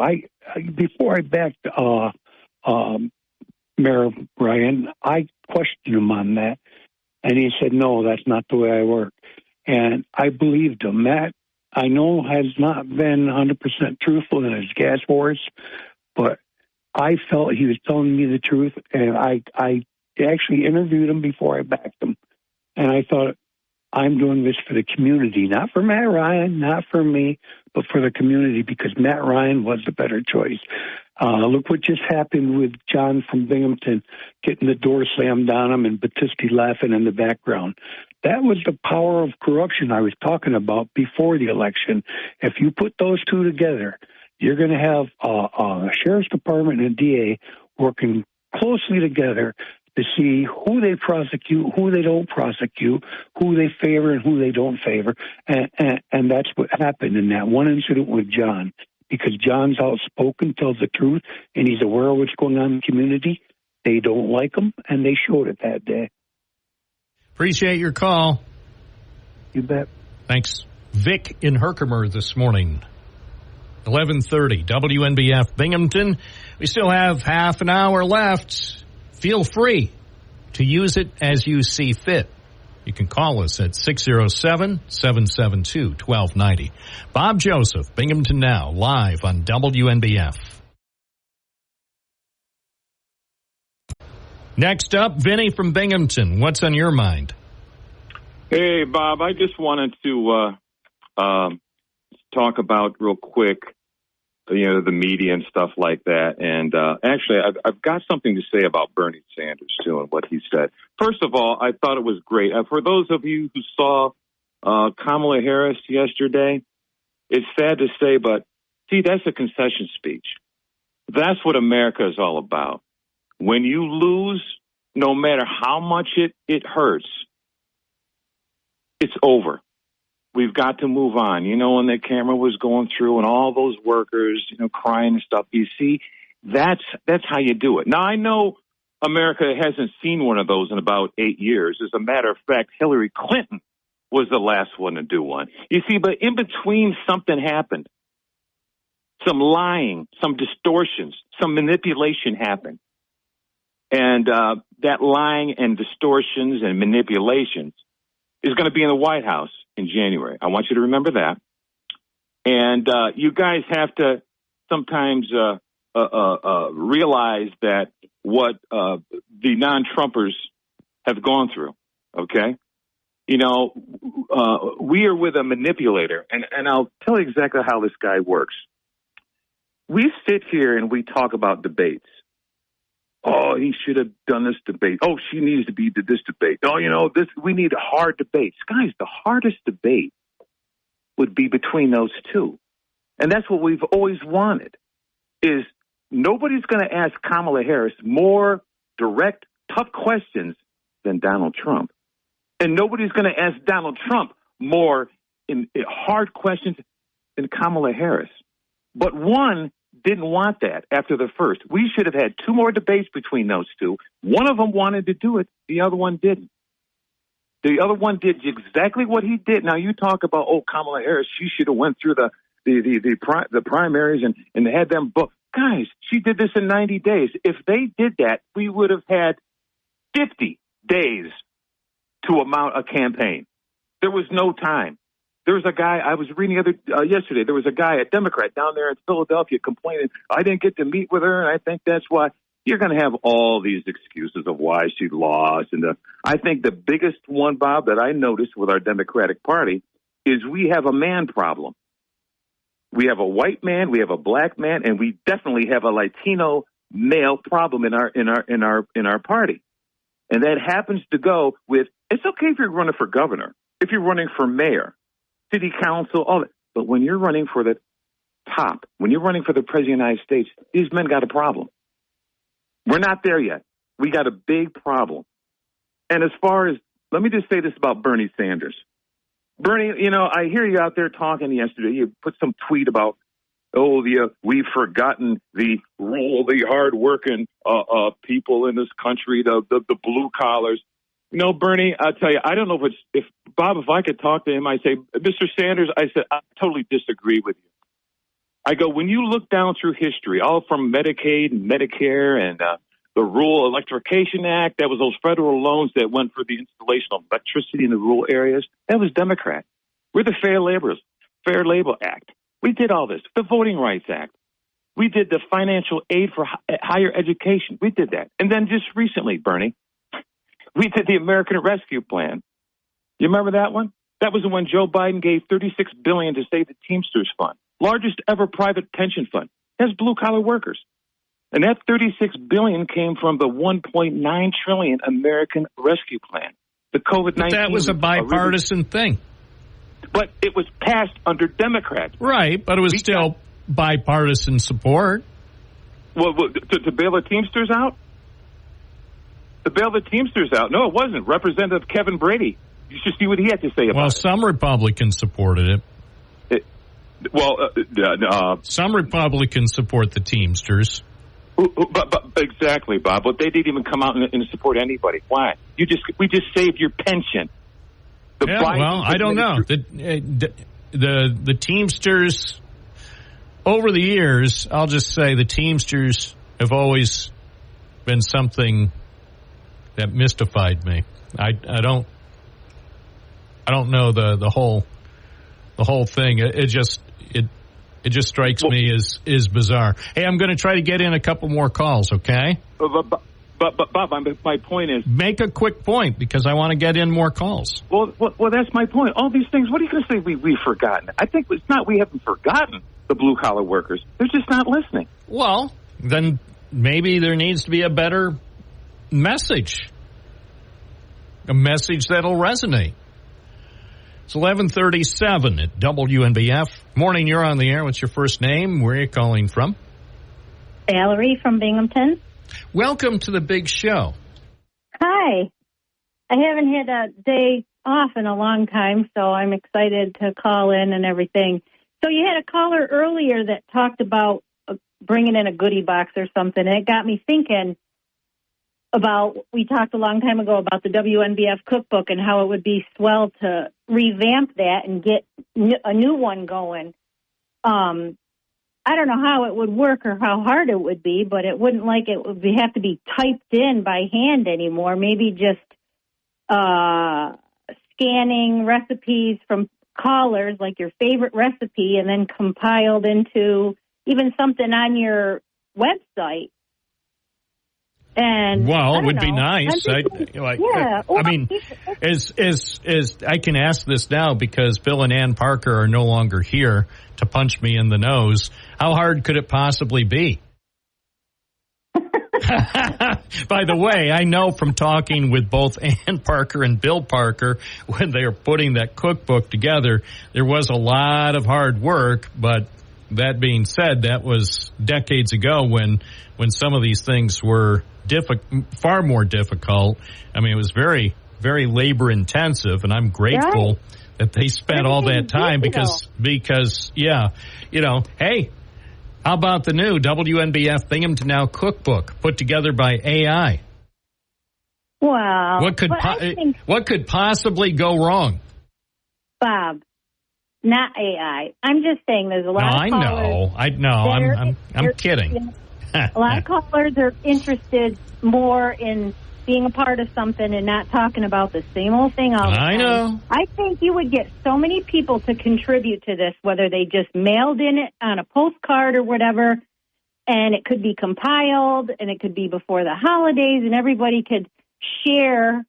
Before I backed Mayor Ryan, I questioned him on that, and he said, no, that's not the way I work. And I believed him. Matt, I know, has not been 100% truthful in his gas wars, but I felt he was telling me the truth, and I actually interviewed him before I backed him. And I thought, I'm doing this for the community, not for Matt Ryan, not for me, but for the community, because Matt Ryan was the better choice. Look what just happened with John from Binghamton getting the door slammed on him and Battisti laughing in the background. That was the power of corruption I was talking about before the election. If you put those two together, you're going to have a sheriff's department and a DA working closely together to see who they prosecute, who they don't prosecute, who they favor and who they don't favor. And that's what happened in that one incident with John, because John's outspoken, tells the truth, and he's aware of what's going on in the community. They don't like him, and they showed it that day. Appreciate your call. You bet. Thanks. Vic in Herkimer this morning. 11:30, WNBF Binghamton. We still have half an hour left. Feel free to use it as you see fit. You can call us at 607-772-1290. Bob Joseph, Binghamton Now, live on WNBF. Next up, Vinny from Binghamton. What's on your mind? Hey, Bob, I just wanted to talk about real quick, the media and stuff like that. And actually, I've got something to say about Bernie Sanders, too, and what he said. First of all, I thought it was great. For those of you who saw Kamala Harris yesterday, it's sad to say, but see, that's a concession speech. That's what America is all about. When you lose, no matter how much it hurts, it's over. We've got to move on. When the camera was going through and all those workers, crying and stuff, you see, that's how you do it. Now, I know America hasn't seen one of those in about 8 years. As a matter of fact, Hillary Clinton was the last one to do one. You see, but in between, something happened. Some lying, some distortions, some manipulation happened. And that lying and distortions and manipulations is going to be in the White House in January. I want you to remember that. And you guys have to sometimes realize that what the non-Trumpers have gone through, okay? we are with a manipulator, and I'll tell you exactly how this guy works. We sit here and we talk about debates. Oh, he should have done this debate. Oh, she needs to be this debate. Oh, we need hard debates. Guys, the hardest debate would be between those two. And that's what we've always wanted, is nobody's going to ask Kamala Harris more direct, tough questions than Donald Trump. And nobody's going to ask Donald Trump more hard questions than Kamala Harris. But one didn't want that after the first. We should have had two more debates between those two. One of them wanted to do it. The other one didn't. The other one did exactly what he did. Now, you talk about, Kamala Harris, she should have went through the primaries and had them booked. Guys, she did this in 90 days. If they did that, we would have had 50 days to mount a campaign. There was no time. There was a guy, I was reading yesterday, there was a guy, a Democrat down there in Philadelphia complaining, I didn't get to meet with her, and I think that's why. You're going to have all these excuses of why she lost. And I think the biggest one, Bob, that I noticed with our Democratic Party is we have a man problem. We have a white man, we have a black man, and we definitely have a Latino male problem in our party. And that happens to go with, it's okay if you're running for governor, if you're running for mayor, city council, all that. But when you're running for the top, when you're running for the president of the United States, these men got a problem. We're not there yet. We got a big problem. And as far as, let me just say this about Bernie Sanders. Bernie, I hear you out there talking yesterday. You put some tweet about, we've forgotten the rule, the hard-working people in this country, the blue collars. Bernie, I'll tell you, I don't know if I could talk to him, I say, Mr. Sanders, I said, I totally disagree with you. I go, when you look down through history, all from Medicaid and Medicare and the Rural Electrification Act, that was those federal loans that went for the installation of electricity in the rural areas, that was Democrat. We're the Fair Labor Act. We did all this. The Voting Rights Act. We did the financial aid for higher education. We did that. And then just recently, Bernie, we did the American Rescue Plan. You remember that one? That was when Joe Biden gave $36 billion to save the Teamsters Fund. Largest ever private pension fund. Has blue-collar workers. And that $36 billion came from the $1.9 trillion American Rescue Plan. The COVID-19. But that was a bipartisan thing. But it was passed under Democrats. Right, but it was still bipartisan support. Well, to bail the Teamsters out? To bail the Teamsters out? No, it wasn't. Representative Kevin Brady. You should see what he had to say about it. Well, some Republicans supported it. Some Republicans support the Teamsters. But exactly, Bob. But they didn't even come out and support anybody. Why? We just saved your pension. I don't know. The Teamsters, over the years, I'll just say the Teamsters have always been something that mystified me. I don't know the whole thing. It just strikes me as bizarre. Hey, I'm going to try to get in a couple more calls, okay? But Bob, my point is... Make a quick point, because I want to get in more calls. Well, that's my point. All these things, what are you going to say we've forgotten? I think it's not we haven't forgotten the blue-collar workers. They're just not listening. Well, then maybe there needs to be a better message. A message that'll resonate. It's 11:37 at WNBF. Morning, you're on the air. What's your first name? Where are you calling from? Valerie from Binghamton. Welcome to the big show. Hi. I haven't had a day off in a long time, so I'm excited to call in and everything. So you had a caller earlier that talked about bringing in a goodie box or something, and it got me thinking about, we talked a long time ago about the WNBF cookbook and how it would be swell to revamp that and get a new one going. I don't know how it would work or how hard it would be, but it wouldn't have to be typed in by hand anymore. Maybe just scanning recipes from callers, like your favorite recipe, and then compiled into even something on your website. And it would be nice. I mean, as I can ask this now because Bill and Ann Parker are no longer here to punch me in the nose. How hard could it possibly be? By the way, I know from talking with both Ann Parker and Bill Parker when they were putting that cookbook together, there was a lot of hard work. But that being said, that was decades ago when some of these things were far more difficult. I mean, it was very, very labor intensive, and I'm grateful that they spent all that time because hey. How about the new WNBF Binghamton Now cookbook put together by AI? Wow. What could possibly go wrong? Bob, not AI. I'm just saying there's a lot of callers. I know. I'm kidding. A lot of callers are interested more in being a part of something and not talking about the same old thing all the time. I know. I think you would get so many people to contribute to this, whether they just mailed in it on a postcard or whatever, and it could be compiled, and it could be before the holidays, and everybody could share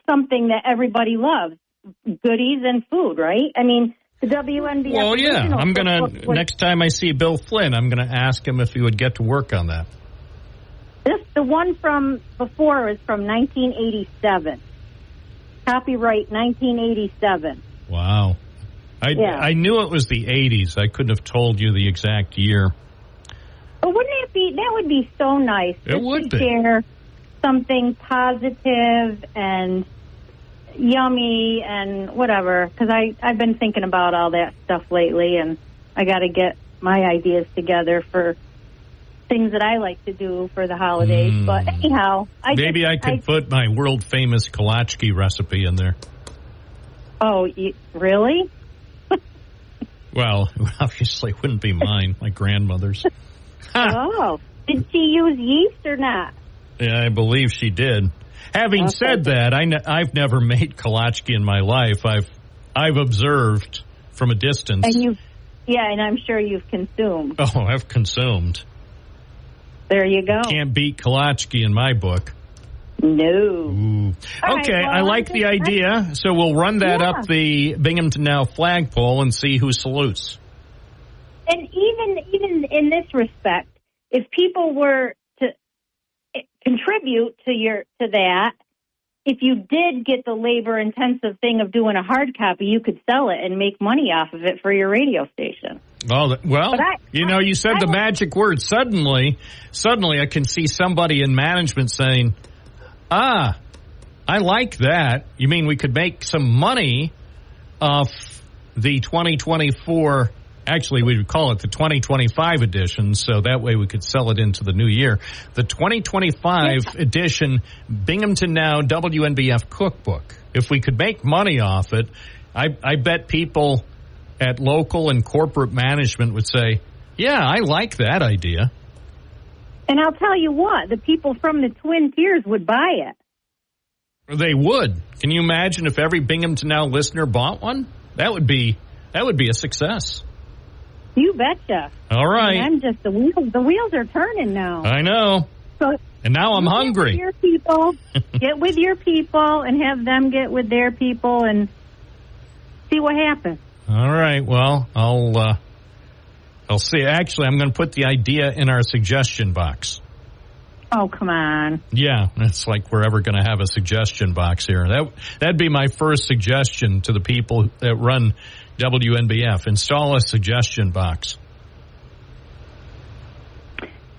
something that everybody loves, goodies and food, right? I mean, the WNBF... Well, yeah. I'm going to, next time I see Bill Flynn, I'm going to ask him if he would get to work on that. The one from before is from 1987. Copyright 1987. Wow. I knew it was the 80s. I couldn't have told you the exact year. But wouldn't it be, that would be so nice. It would be. Share something positive and yummy and whatever. Because I've been thinking about all that stuff lately, and I got to get my ideas together for things that I like to do for the holidays. But anyhow, maybe I could put my world famous Kolachki recipe in there. Oh, really? Well, obviously it wouldn't be mine, my grandmother's. Oh, did she use yeast or not? Yeah, I believe she did. Having said that, I've never made Kolachki in my life. I've observed from a distance. And and I'm sure you've consumed. Oh, I've consumed. There you go. Can't beat Kolachki in my book. No. Ooh. Okay, I like the idea. So we'll run that up the Binghamton Now flagpole and see who salutes. And even in this respect, if people were to contribute to that, if you did get the labor-intensive thing of doing a hard copy, you could sell it and make money off of it for your radio station. Well, you said the magic word. Suddenly I can see somebody in management saying, I like that. You mean we could make some money off the 2024, actually we would call it the 2025 edition, so that way we could sell it into the new year. The 2025 edition Binghamton Now WNBF cookbook. If we could make money off it, I bet people at local and corporate management would say, yeah, I like that idea. And I'll tell you what, the people from the Twin Tiers would buy it. They would. Can you imagine if every Binghamton Now listener bought one? That would be a success. You betcha. All right. I'm just the wheels are turning now. I know. And now I'm hungry. Get with your people and have them get with their people and see what happens. All right. Well, I'll see. Actually, I'm going to put the idea in our suggestion box. Oh, come on. Yeah, it's like we're ever going to have a suggestion box here. That'd be my first suggestion to the people that run WNBF. Install a suggestion box.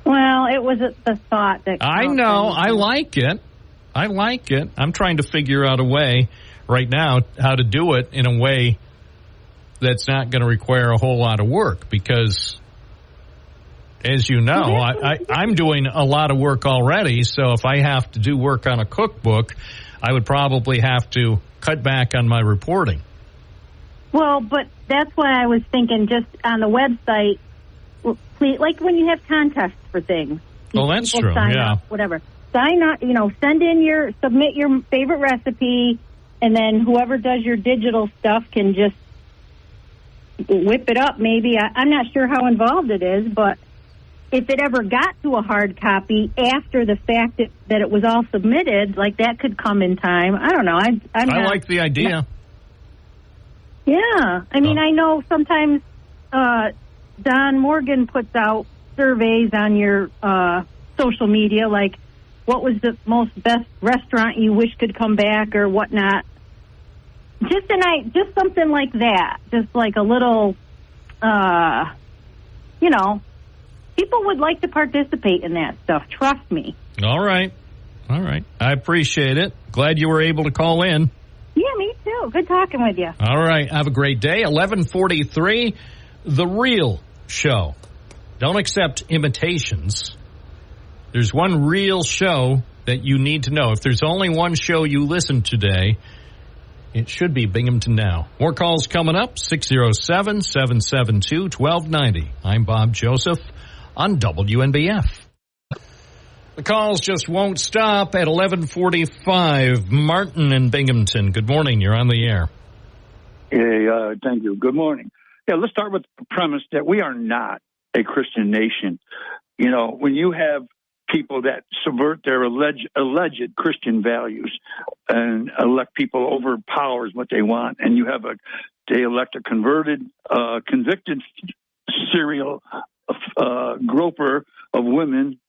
Well, it was the thought that... I know. I like it. I'm trying to figure out a way right now how to do it in a way that's not going to require a whole lot of work because, as you know, I'm doing a lot of work already, so if I have to do work on a cookbook, I would probably have to cut back on my reporting. Well, but that's why I was thinking just on the website, like when you have contests for things. Oh, that's true, yeah. Up, whatever. Submit your favorite recipe, and then whoever does your digital stuff can just whip it up maybe. I'm not sure how involved it is, but if it ever got to a hard copy after the fact that it was all submitted, like that could come in time. I don't know. I like the idea. Yeah. I mean, I know sometimes Don Morgan puts out surveys on your social media, like what was the best restaurant you wish could come back or whatnot. Just something like that. Just like a little, people would like to participate in that stuff. Trust me. All right. I appreciate it. Glad you were able to call in. Yeah, me too. Good talking with you. All right. Have a great day. 11:43, The Real Show. Don't accept imitations. There's one real show that you need to know. If there's only one show you listen today, it should be Binghamton Now. More calls coming up, 607-772-1290. I'm Bob Joseph on WNBF. The calls just won't stop at 11:45. Martin in Binghamton. Good morning. You're on the air. Hey, thank you. Good morning. Yeah, let's start with the premise that we are not a Christian nation. You know, when you have people that subvert their alleged Christian values and elect people over powers what they want, and they elect a convicted serial groper of women,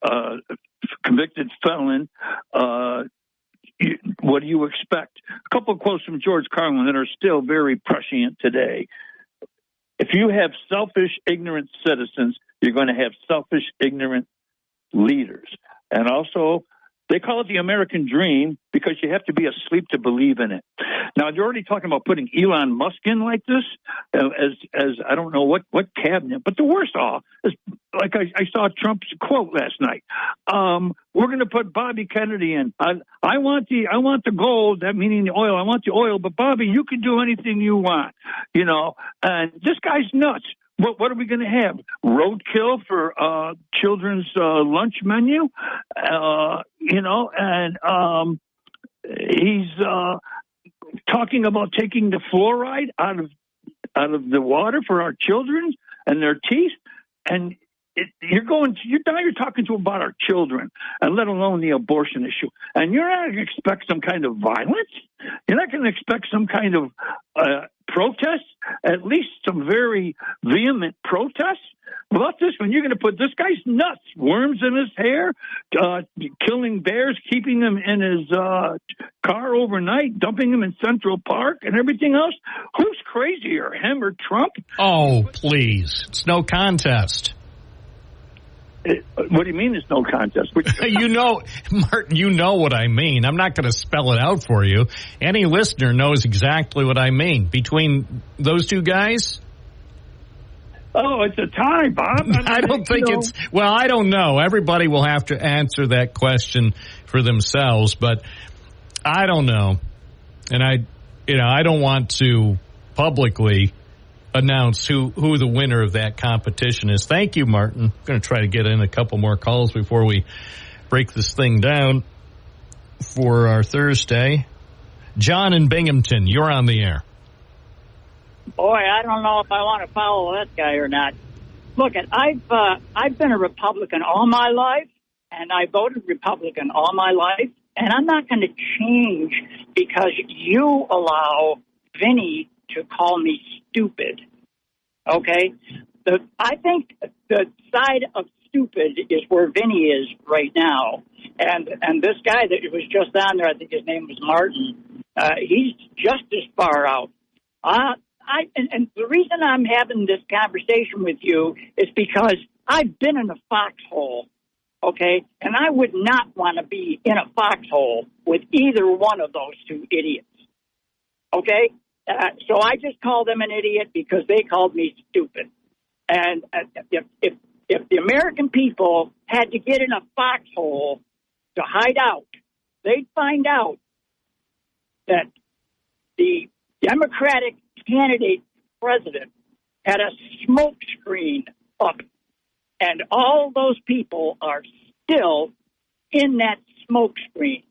convicted felon, what do you expect? A couple of quotes from George Carlin that are still very prescient today. If you have selfish, ignorant citizens, you're going to have selfish, ignorant leaders. And also, they call it the American dream because you have to be asleep to believe in it. Now, you're already talking about putting Elon Musk in like this as I don't know what cabinet. But the worst of all is, like I saw Trump's quote last night. We're going to put Bobby Kennedy in. I want the gold, that meaning the oil. I want the oil, but Bobby, you can do anything you want. You know, and this guy's nuts. What are we going to have? Roadkill for children's lunch menu? He's talking about taking the fluoride out of the water for our children and their teeth. And you're talking to about our children, and let alone the abortion issue. And you're not going to expect some kind of violence. You're not going to expect some kind of protest, at least some very vehement protests about this when you're going to put this guy's nuts, worms in his hair, killing bears, keeping them in his car overnight, dumping them in Central Park and everything else. Who's crazier, him or Trump? Oh, please. It's no contest. What do you mean it's no contest? Martin, you know what I mean. I'm not going to spell it out for you. Any listener knows exactly what I mean. Between those two guys? Oh, it's a tie, Bob. I don't think it's... Well, I don't know. Everybody will have to answer that question for themselves, but I don't know. And I don't want to publicly announce who the winner of that competition is. Thank you, Martin. I'm going to try to get in a couple more calls before we break this thing down for our Thursday. John in Binghamton, you're on the air. Boy, I don't know if I want to follow that guy or not. Look, I've been a Republican all my life, and I voted Republican all my life, and I'm not going to change because you allow Vinny to call me stupid. Okay? I think the side of stupid is where Vinny is right now. And this guy that was just on there, I think his name was Martin, he's just as far out. And the reason I'm having this conversation with you is because I've been in a foxhole, okay? And I would not want to be in a foxhole with either one of those two idiots, okay? So I just called them an idiot because they called me stupid. And if the American people had to get in a foxhole to hide out, they'd find out that the Democratic candidate president had a smoke screen up, and all those people are still in that smoke screen.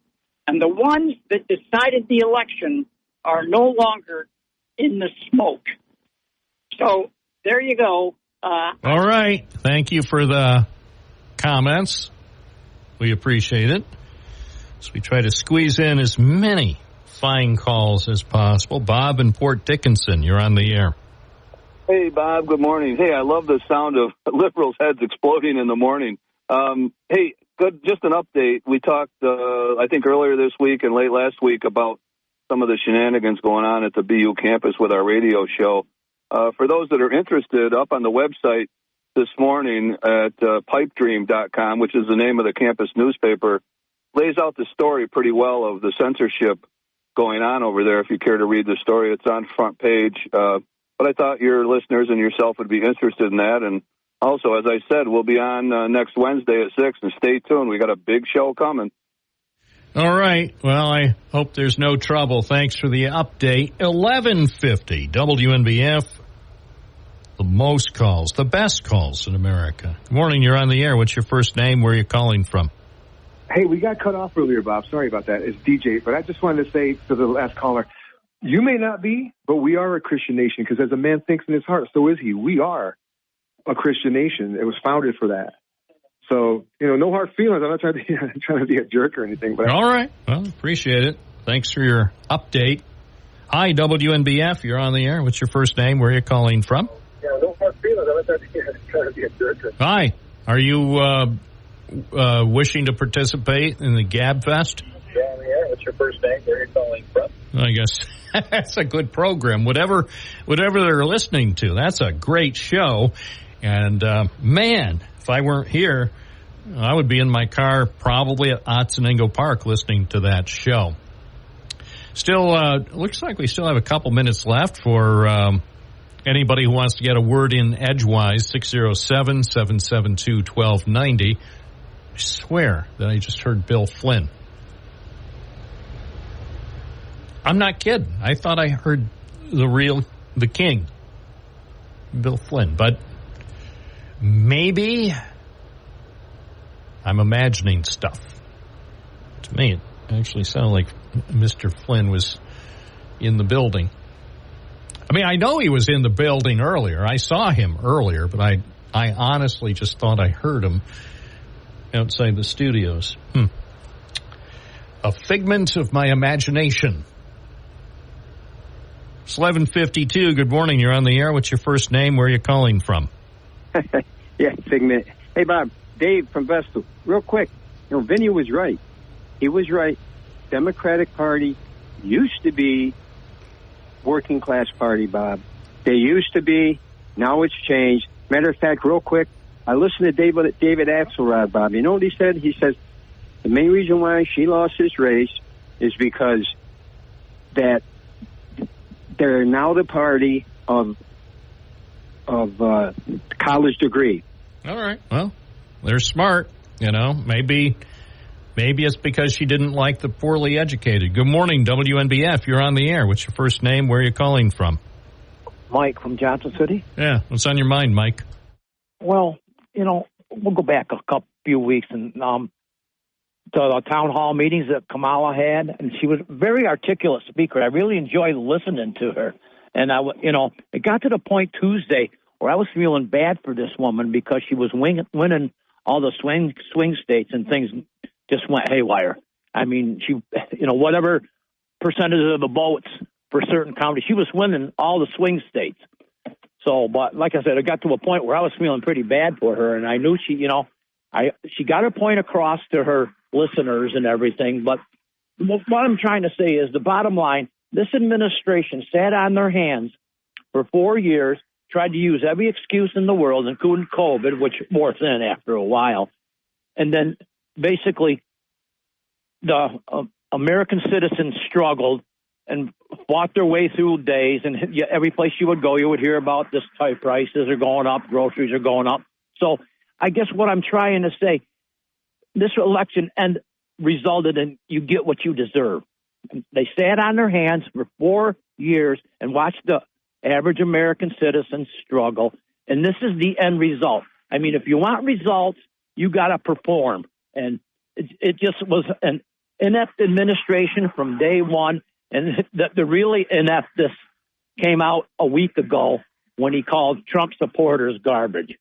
And the ones that decided the election are no longer in the smoke. So there you go. All right. Thank you for the comments. We appreciate it. So we try to squeeze in as many fine calls as possible. Bob in Port Dickinson, you're on the air. Hey, Bob, good morning. Hey, I love the sound of liberals' heads exploding in the morning. Hey, good. Just an update. We talked, I think, earlier this week and late last week about some of the shenanigans going on at the BU campus with our radio show. For those that are interested, up on the website this morning at pipedream.com, which is the name of the campus newspaper, lays out the story pretty well of the censorship going on over there. If you care to read the story, it's on front page. But I thought your listeners and yourself would be interested in that. And also, as I said, we'll be on next Wednesday at 6, and stay tuned. We got a big show coming. All right. Well, I hope there's no trouble. Thanks for the update. 1150 WNBF. The most calls, the best calls in America. Good morning. You're on the air. What's your first name? Where are you calling from? Hey, we got cut off earlier, Bob. Sorry about that. It's DJ. But I just wanted to say to the last caller, you may not be, but we are a Christian nation, because as a man thinks in his heart, so is he. We are a Christian nation. It was founded for that. So, no hard feelings. I'm not trying to be a jerk or anything. But all right. Well, appreciate it. Thanks for your update. Hi, WNBF. You're on the air. What's your first name? Where are you calling from? Yeah, no hard feelings. I'm not trying to be a jerk. Hi. Are you wishing to participate in the Gab Fest? Yeah, on the air. What's your first name? Where are you calling from? I guess that's a good program. Whatever they're listening to, that's a great show. And, man, if I weren't here, I would be in my car probably at Otsenengo Park listening to that show. Still, looks like we still have a couple minutes left for anybody who wants to get a word in edgewise. 607-772-1290. I swear that I just heard Bill Flynn. I'm not kidding. I thought I heard the king, Bill Flynn, but maybe I'm imagining stuff. To me, it actually sounded like Mr. Flynn was in the building. I mean, I know he was in the building earlier. I saw him earlier, but I honestly just thought I heard him outside the studios. A figment of my imagination. It's 11:52. Good morning. You're on the air. What's your first name? Where are you calling from? Yeah, Figment. Hey, Bob. Dave from Vestal. Real quick. Vinny was right. He was right. Democratic Party used to be working class party, Bob. They used to be. Now it's changed. Matter of fact, real quick, I listened to David Axelrod, Bob. You know what he said? He says the main reason why she lost this race is because that they're now the party of college degree. All right. Well, they're smart. Maybe it's because she didn't like the poorly educated. Good morning, WNBF. You're on the air. What's your first name? Where are you calling from? Mike from Johnson City. Yeah. What's on your mind, Mike? Well, we'll go back a few weeks and the town hall meetings that Kamala had, and she was a very articulate speaker. I really enjoyed listening to her. And it got to the point Tuesday where I was feeling bad for this woman because she was winning all the swing states, and things just went haywire. I mean, she, whatever percentage of the votes for certain counties, she was winning all the swing states. So, but like I said, it got to a point where I was feeling pretty bad for her, and I knew she got her point across to her listeners and everything. But what I'm trying to say is the bottom line, this administration sat on their hands for 4 years, tried to use every excuse in the world, including COVID, which wore thin after a while. And then basically the American citizens struggled and fought their way through days. And every place you would go, you would hear about this type prices are going up, groceries are going up. So I guess what I'm trying to say, this election resulted in you get what you deserve. They sat on their hands for 4 years and watched the average American citizen struggle, and this is the end result. I mean, if you want results, you got to perform. And it just was an inept administration from day one, and the really ineptness came out a week ago when he called Trump supporters garbage.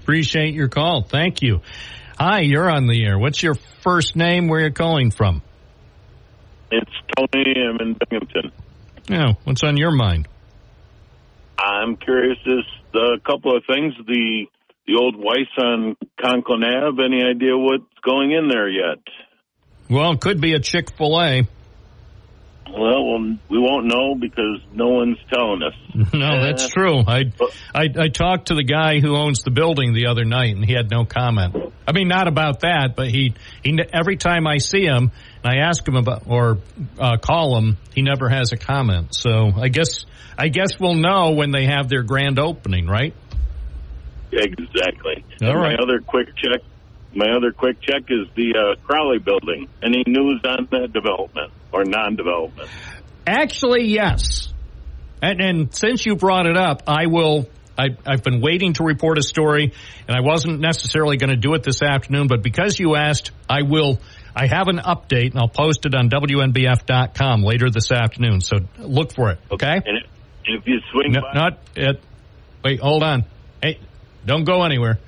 Appreciate your call. Thank you. Hi, you're on the air. What's your first name? Where are you calling from? It's Tony. I'm in Binghamton. Yeah, what's on your mind? I'm curious as a couple of things. The old Weiss on Conklin Ave. Any idea what's going in there yet? Well, it could be a Chick-fil-A. Well, we won't know because no one's telling us. No, that's true. I talked to the guy who owns the building the other night, and he had no comment. I mean, not about that, but he every time I see him and I ask him about or call him, he never has a comment. So I guess we'll know when they have their grand opening, right? Exactly. All right. My other quick check is the Crowley building. Any news on that development or non-development? Actually, yes. And since you brought it up, I've been waiting to report a story, and I wasn't necessarily going to do it this afternoon, but because you asked, I will. I have an update, and I'll post it on WNBF.com later this afternoon, so look for it, okay? And if you swing by... Wait, hold on. Hey, don't go anywhere.